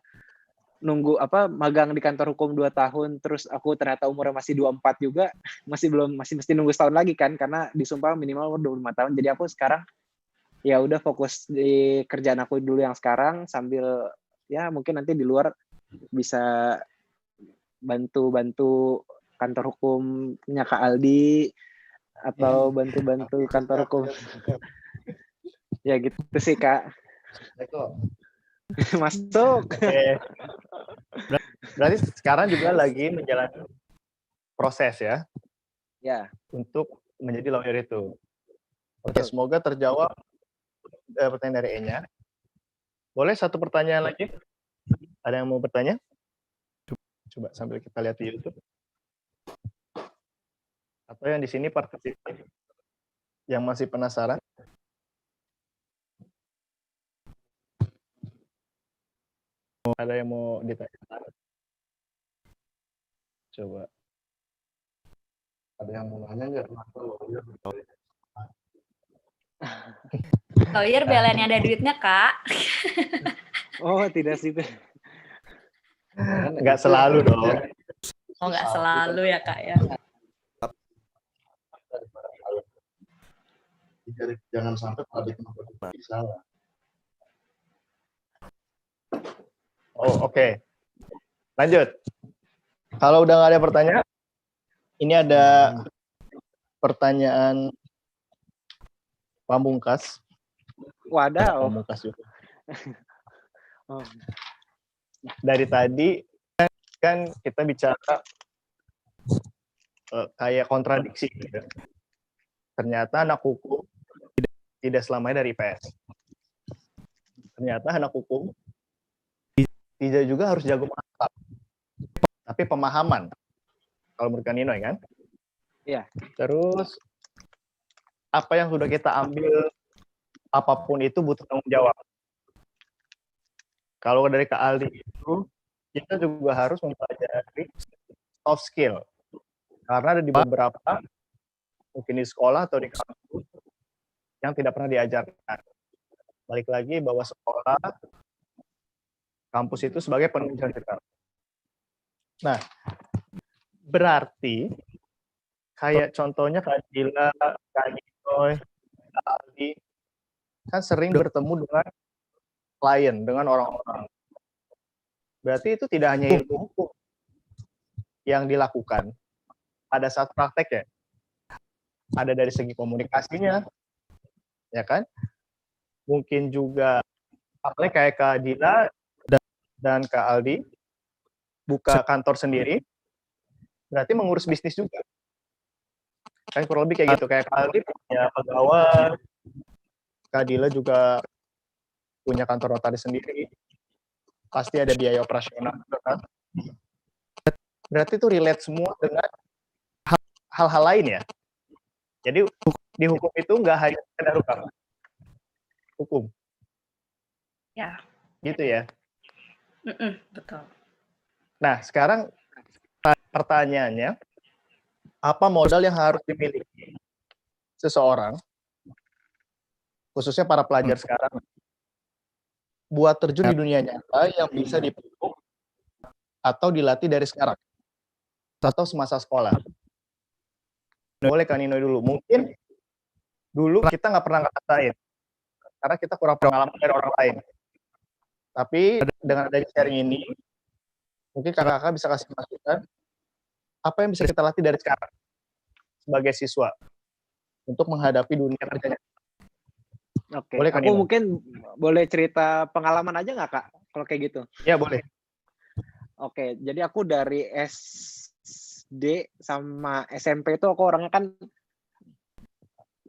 nunggu magang di kantor hukum 2 tahun terus aku ternyata umurnya masih 24 juga, masih mesti nunggu setahun lagi kan, karena disumpah minimal umur 25 tahun. Jadi aku sekarang ya udah fokus di kerjaan aku dulu yang sekarang, sambil ya mungkin nanti di luar bisa bantu kantor hukumnya Kak Aldi atau bantu kantor hukum. Ya gitu sih, Kak. Masuk. Oke. Berarti sekarang juga lagi menjalani proses ya? Ya. Untuk menjadi lawyer itu. Oke, semoga terjawab pertanyaan dari Enya. Boleh satu pertanyaan lagi? Ada yang mau bertanya? Coba sambil kita lihat di YouTube. Atau yang di sini partisipan yang masih penasaran? Ada yang mau ditanya? Coba. Ada yang mau nanya nggak? Lawyer belainnya ada duitnya, Kak. Oh, tidak sih. Nggak selalu dong. Oh, nggak selalu ya, Kak ya. Jangan sampai pada salah. Oh, oke. Lanjut. Kalau udah nggak ada pertanyaan, ini ada pertanyaan pamungkas. Wadaw. Pamungkas juga. Oh. Dari tadi kan kita bicara kayak kontradiksi gitu. Ternyata anak hukum tidak selamanya dari IPS. Ternyata anak hukum tidak juga harus jago mengakap, tapi pemahaman. Kalau menurut Kanino ya kan? Iya. Terus apa yang sudah kita ambil, apapun itu butuh tanggung jawab. Kalau dari Kak Aldi itu, kita juga harus mempelajari soft skill. Karena ada di beberapa, mungkin di sekolah atau di kampus, yang tidak pernah diajarkan. Balik lagi bahwa sekolah, kampus itu sebagai penunjang kita. Nah, berarti kayak contohnya Kak Dila, Kak Ninoy, Kak Aldi, kan sering bertemu dengan klien, dengan orang-orang. Berarti itu tidak hanya ilmu hukum yang dilakukan pada saat praktek ya. Ada dari segi komunikasinya, ya kan? Mungkin juga, apalagi kayak Kak Dila dan Kak Aldi, buka kantor sendiri, berarti mengurus bisnis juga. Kan kurang lebih kayak gitu. Kayak Kak Aldi punya pegawai, Kak Dila juga punya kantor notaris sendiri. Pasti ada biaya operasional juga kan. Berarti itu relate semua dengan hal-hal lain ya. Jadi di hukum itu nggak hanya sekedar hukum. Ya. Gitu ya. Betul. Nah, sekarang pertanyaannya, apa modal yang harus dimiliki seseorang, khususnya para pelajar sekarang, buat terjun di dunia nyata yang bisa dipupuk atau dilatih dari sekarang, atau semasa sekolah? Boleh Kak Nino dulu. Mungkin dulu kita nggak pernah ngerasain, karena kita kurang pengalaman dari orang lain. Tapi dengan adanya sharing ini, mungkin kakak-kakak bisa kasih masukan, apa yang bisa kita latih dari sekarang sebagai siswa untuk menghadapi dunia kerjanya. Oke, Boleh, Kak aku Nino? mungkin boleh cerita pengalaman aja nggak Kak? Kalau kayak gitu. Ya boleh. Oke, jadi aku dari SD sama SMP itu aku orangnya kan,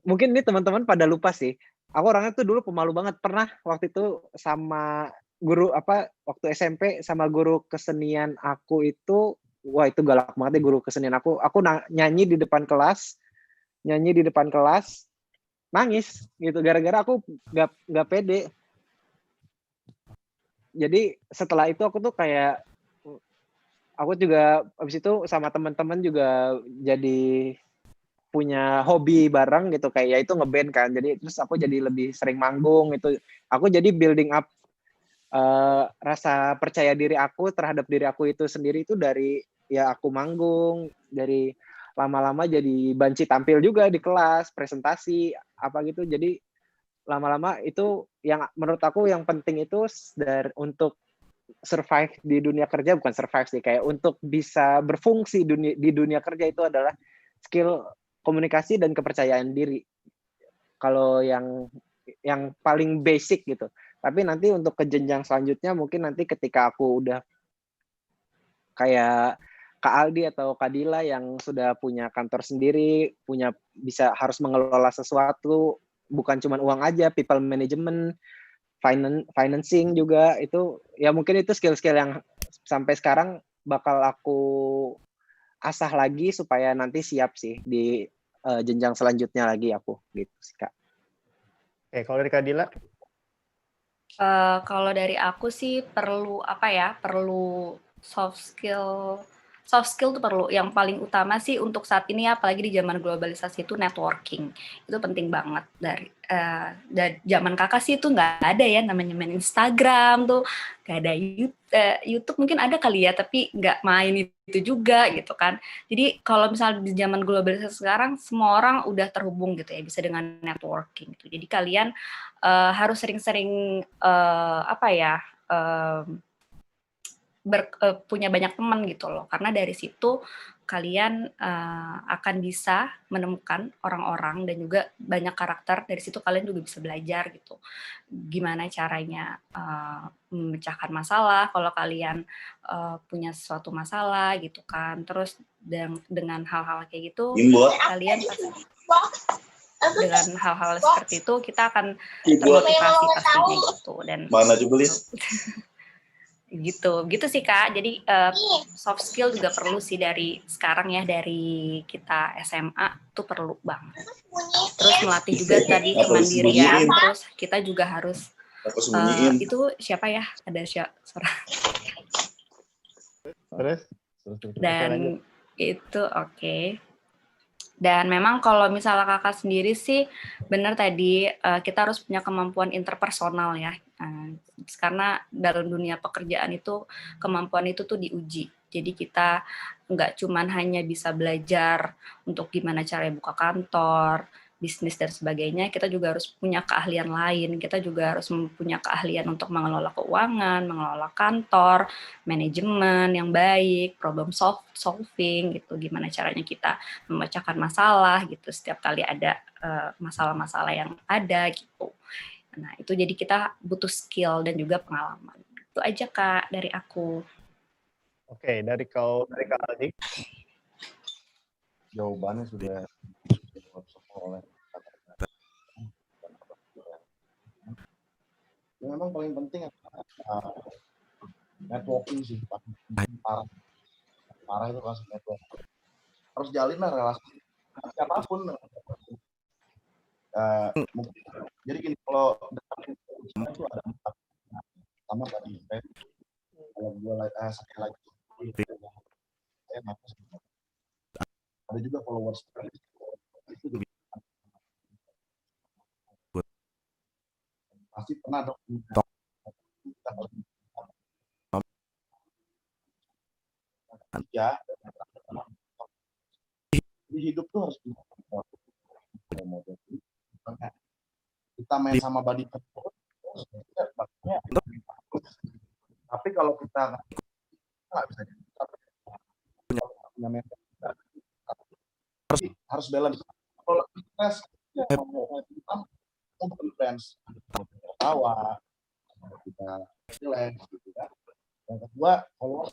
mungkin ini teman-teman pada lupa sih. Aku orangnya tuh dulu pemalu banget. Pernah waktu itu sama guru waktu SMP sama guru kesenian aku itu, wah itu galak banget ya guru kesenian aku. Aku nyanyi di depan kelas, nangis gitu gara-gara aku nggak pede. Jadi setelah itu aku tuh kayak, aku juga abis itu sama teman-teman juga jadi punya hobi bareng gitu, kayak ya itu ngeband kan. Jadi terus aku jadi lebih sering manggung itu. Aku jadi building up rasa percaya diri aku terhadap diri aku itu sendiri itu dari ya aku manggung, dari lama-lama jadi banci tampil juga di kelas, presentasi apa gitu. Jadi lama-lama itu yang menurut aku yang penting itu untuk survive di dunia kerja, bukan survive sih, kayak untuk bisa berfungsi di dunia kerja itu adalah skill komunikasi dan kepercayaan diri. Kalau yang paling basic gitu. Tapi nanti untuk ke jenjang selanjutnya mungkin nanti ketika aku udah kayak Kak Aldi atau Kak Dila yang sudah punya kantor sendiri, harus mengelola sesuatu, bukan cuma uang aja, people management, financing juga, itu ya mungkin itu skill-skill yang sampai sekarang bakal aku asah lagi supaya nanti siap sih di jenjang selanjutnya lagi aku gitu sih Kak. Oke, kalau dari Kak Dila? Kalau dari aku sih perlu soft skill tuh perlu. Yang paling utama sih untuk saat ini, apalagi di zaman globalisasi, itu networking. Itu penting banget. Dari zaman kakak sih itu nggak ada ya namanya main Instagram tuh, nggak ada YouTube mungkin ada kali ya, tapi nggak main itu juga gitu kan. Jadi kalau misalnya di zaman globalisasi sekarang, semua orang udah terhubung gitu ya, bisa dengan networking gitu. Jadi kalian harus sering-sering punya banyak teman gitu loh. Karena dari situ kalian akan bisa menemukan orang-orang dan juga banyak karakter. Dari situ kalian juga bisa belajar gitu. Gimana caranya memecahkan masalah kalau kalian punya suatu masalah gitu kan. Terus dengan hal-hal kayak gitu kalian pasti dengan hal-hal seperti itu kita akan termotivasi pastinya gitu. Dan Mana Jubelis? gitu sih Kak. Jadi soft skill juga perlu sih dari sekarang ya, dari kita SMA tuh perlu banget. Terus melatih juga tadi kemandirian, terus kita juga harus itu siapa ya, ada suara Terus dan itu oke. Dan memang kalau misalnya kakak sendiri sih benar tadi kita harus punya kemampuan interpersonal ya, karena dalam dunia pekerjaan itu kemampuan itu tuh diuji. Jadi kita nggak cuman hanya bisa belajar untuk gimana caranya buka kantor, bisnis dan sebagainya, kita juga harus punya keahlian lain. Kita juga harus punya keahlian untuk mengelola keuangan, mengelola kantor, manajemen yang baik, problem solving gitu. Gimana caranya kita memecahkan masalah gitu setiap kali ada masalah-masalah yang ada gitu. Nah, itu jadi kita butuh skill dan juga pengalaman. Itu aja Kak dari aku. Oke, dari Kak Aldi. Jawabannya sudah oleh yang memang paling penting networking sih, parah itu kasih network. Harus jalin lah relasi siapapun. Mungkin jadi gini, kalau itu ada empat. Pertama tadi kalau gue sekali lagi saya ngaku ada juga followers itu juga pasti pernah dong ya. Di hidup tuh harus model. Kita main sama body tapi kalau kita nggak bisa punya mental harus balance. Kalau stres mau friends tawa kita relax gitu kan. Yang kedua kalau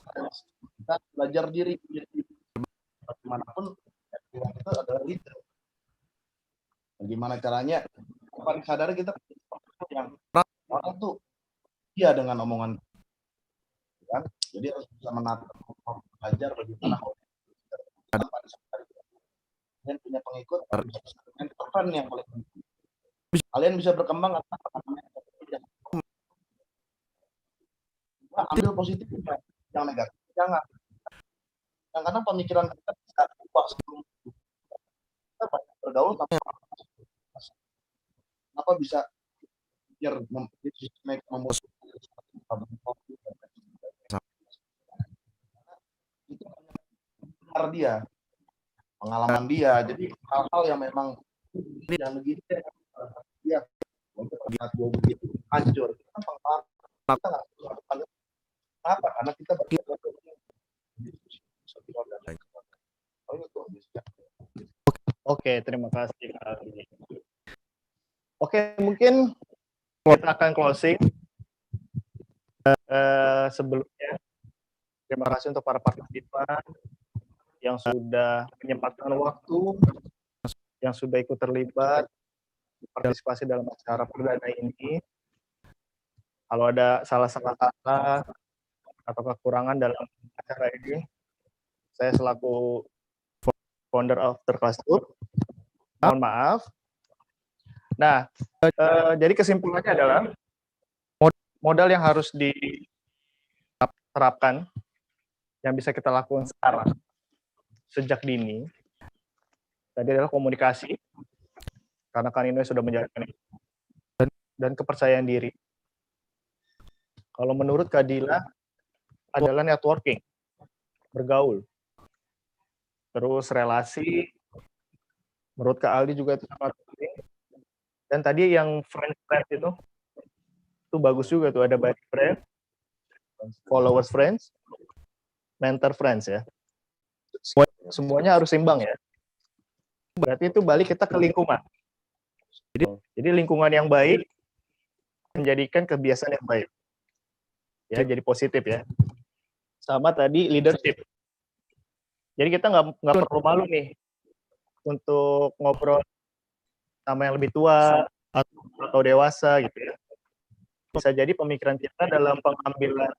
kita belajar diri bagaimanapun itu adalah leader. Bagaimana caranya paling sadar kita yang orang tuh dia dengan omongan kan, jadi harus bisa menata belajar bagaimana kalian punya pengikut dengan peran yang paling penting. Kalian bisa berkembang ambil positifnya, yang negatif jangan. Kadang-kadang pemikiran kita bisa ubah sebelum kita banyak bergaul kenapa bisa biar membuat itu benar dia pengalaman dia, jadi hal-hal yang memang yang begitu dia untuk lihat gue begitu hancur kita nggak kenapa karena kita Oke, terima kasih Kak Aldi. Oke, mungkin kita akan closing. Sebelumnya, terima kasih untuk para partisipan yang sudah menyempatkan waktu, yang sudah ikut terlibat partisipasi dalam acara perdana ini. Kalau ada salah-salah kata atau kekurangan dalam acara ini, saya selaku founder of Terkelas Group, mohon maaf. Nah, jadi kesimpulannya adalah modal yang harus diterapkan, yang bisa kita lakukan sekarang, sejak dini, tadi adalah komunikasi, karena Kak Nino sudah menjalankan itu, dan kepercayaan diri. Kalau menurut Kak Dila, adalah networking, bergaul, terus relasi, menurut Kak Aldi juga itu sangat penting. Dan tadi yang friends itu bagus juga tuh, ada body friends, followers friends, mentor friends ya. Semuanya harus seimbang ya. Berarti itu balik kita ke lingkungan. Jadi lingkungan yang baik menjadikan kebiasaan yang baik. Ya, jadi positif ya. Sama tadi leadership. Jadi kita nggak perlu malu nih untuk ngobrol sama yang lebih tua atau dewasa gitu ya. Bisa jadi pemikiran kita dalam pengambilan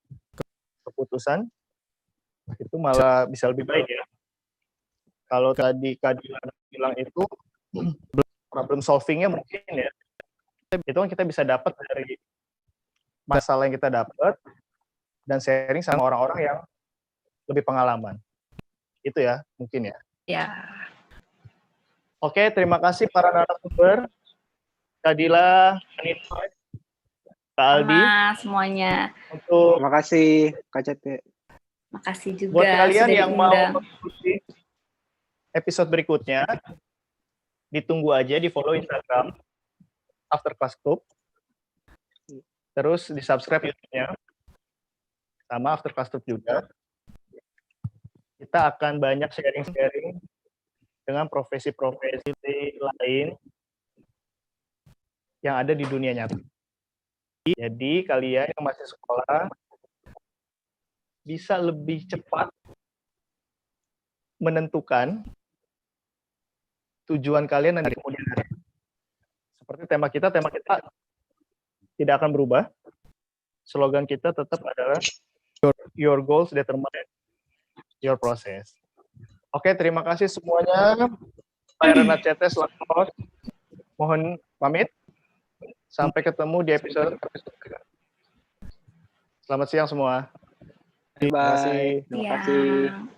keputusan itu malah bisa lebih baik ya. Kalau tadi Kak Dilan bilang itu problem solving-nya mungkin ya, itu kan kita bisa dapat dari masalah yang kita dapat dan sharing sama orang-orang yang lebih pengalaman. Itu ya, mungkin ya. Ya. Oke, terima kasih para narasumber. Kak Dila, Anita, Kak Aldi. Sama semuanya. Untuk Terima kasih Kak Cete. Makasih juga buat kalian sudah yang mau diundang. mengikuti episode berikutnya, ditunggu aja di follow Instagram After Class Club. Terus di subscribe YouTube-nya sama After Class Club juga. Kita akan banyak sharing-sharing dengan profesi-profesi lain yang ada di dunia nyata. Jadi kalian yang masih sekolah bisa lebih cepat menentukan tujuan kalian nanti kemudian hari. Seperti tema kita tidak akan berubah. Slogan kita tetap adalah your goals determine your process. Oke, terima kasih semuanya. Saya Renat Cetes, selamat. Mohon pamit. Sampai ketemu di episode. Selamat siang semua. Terima kasih. Terima Ya. kasih.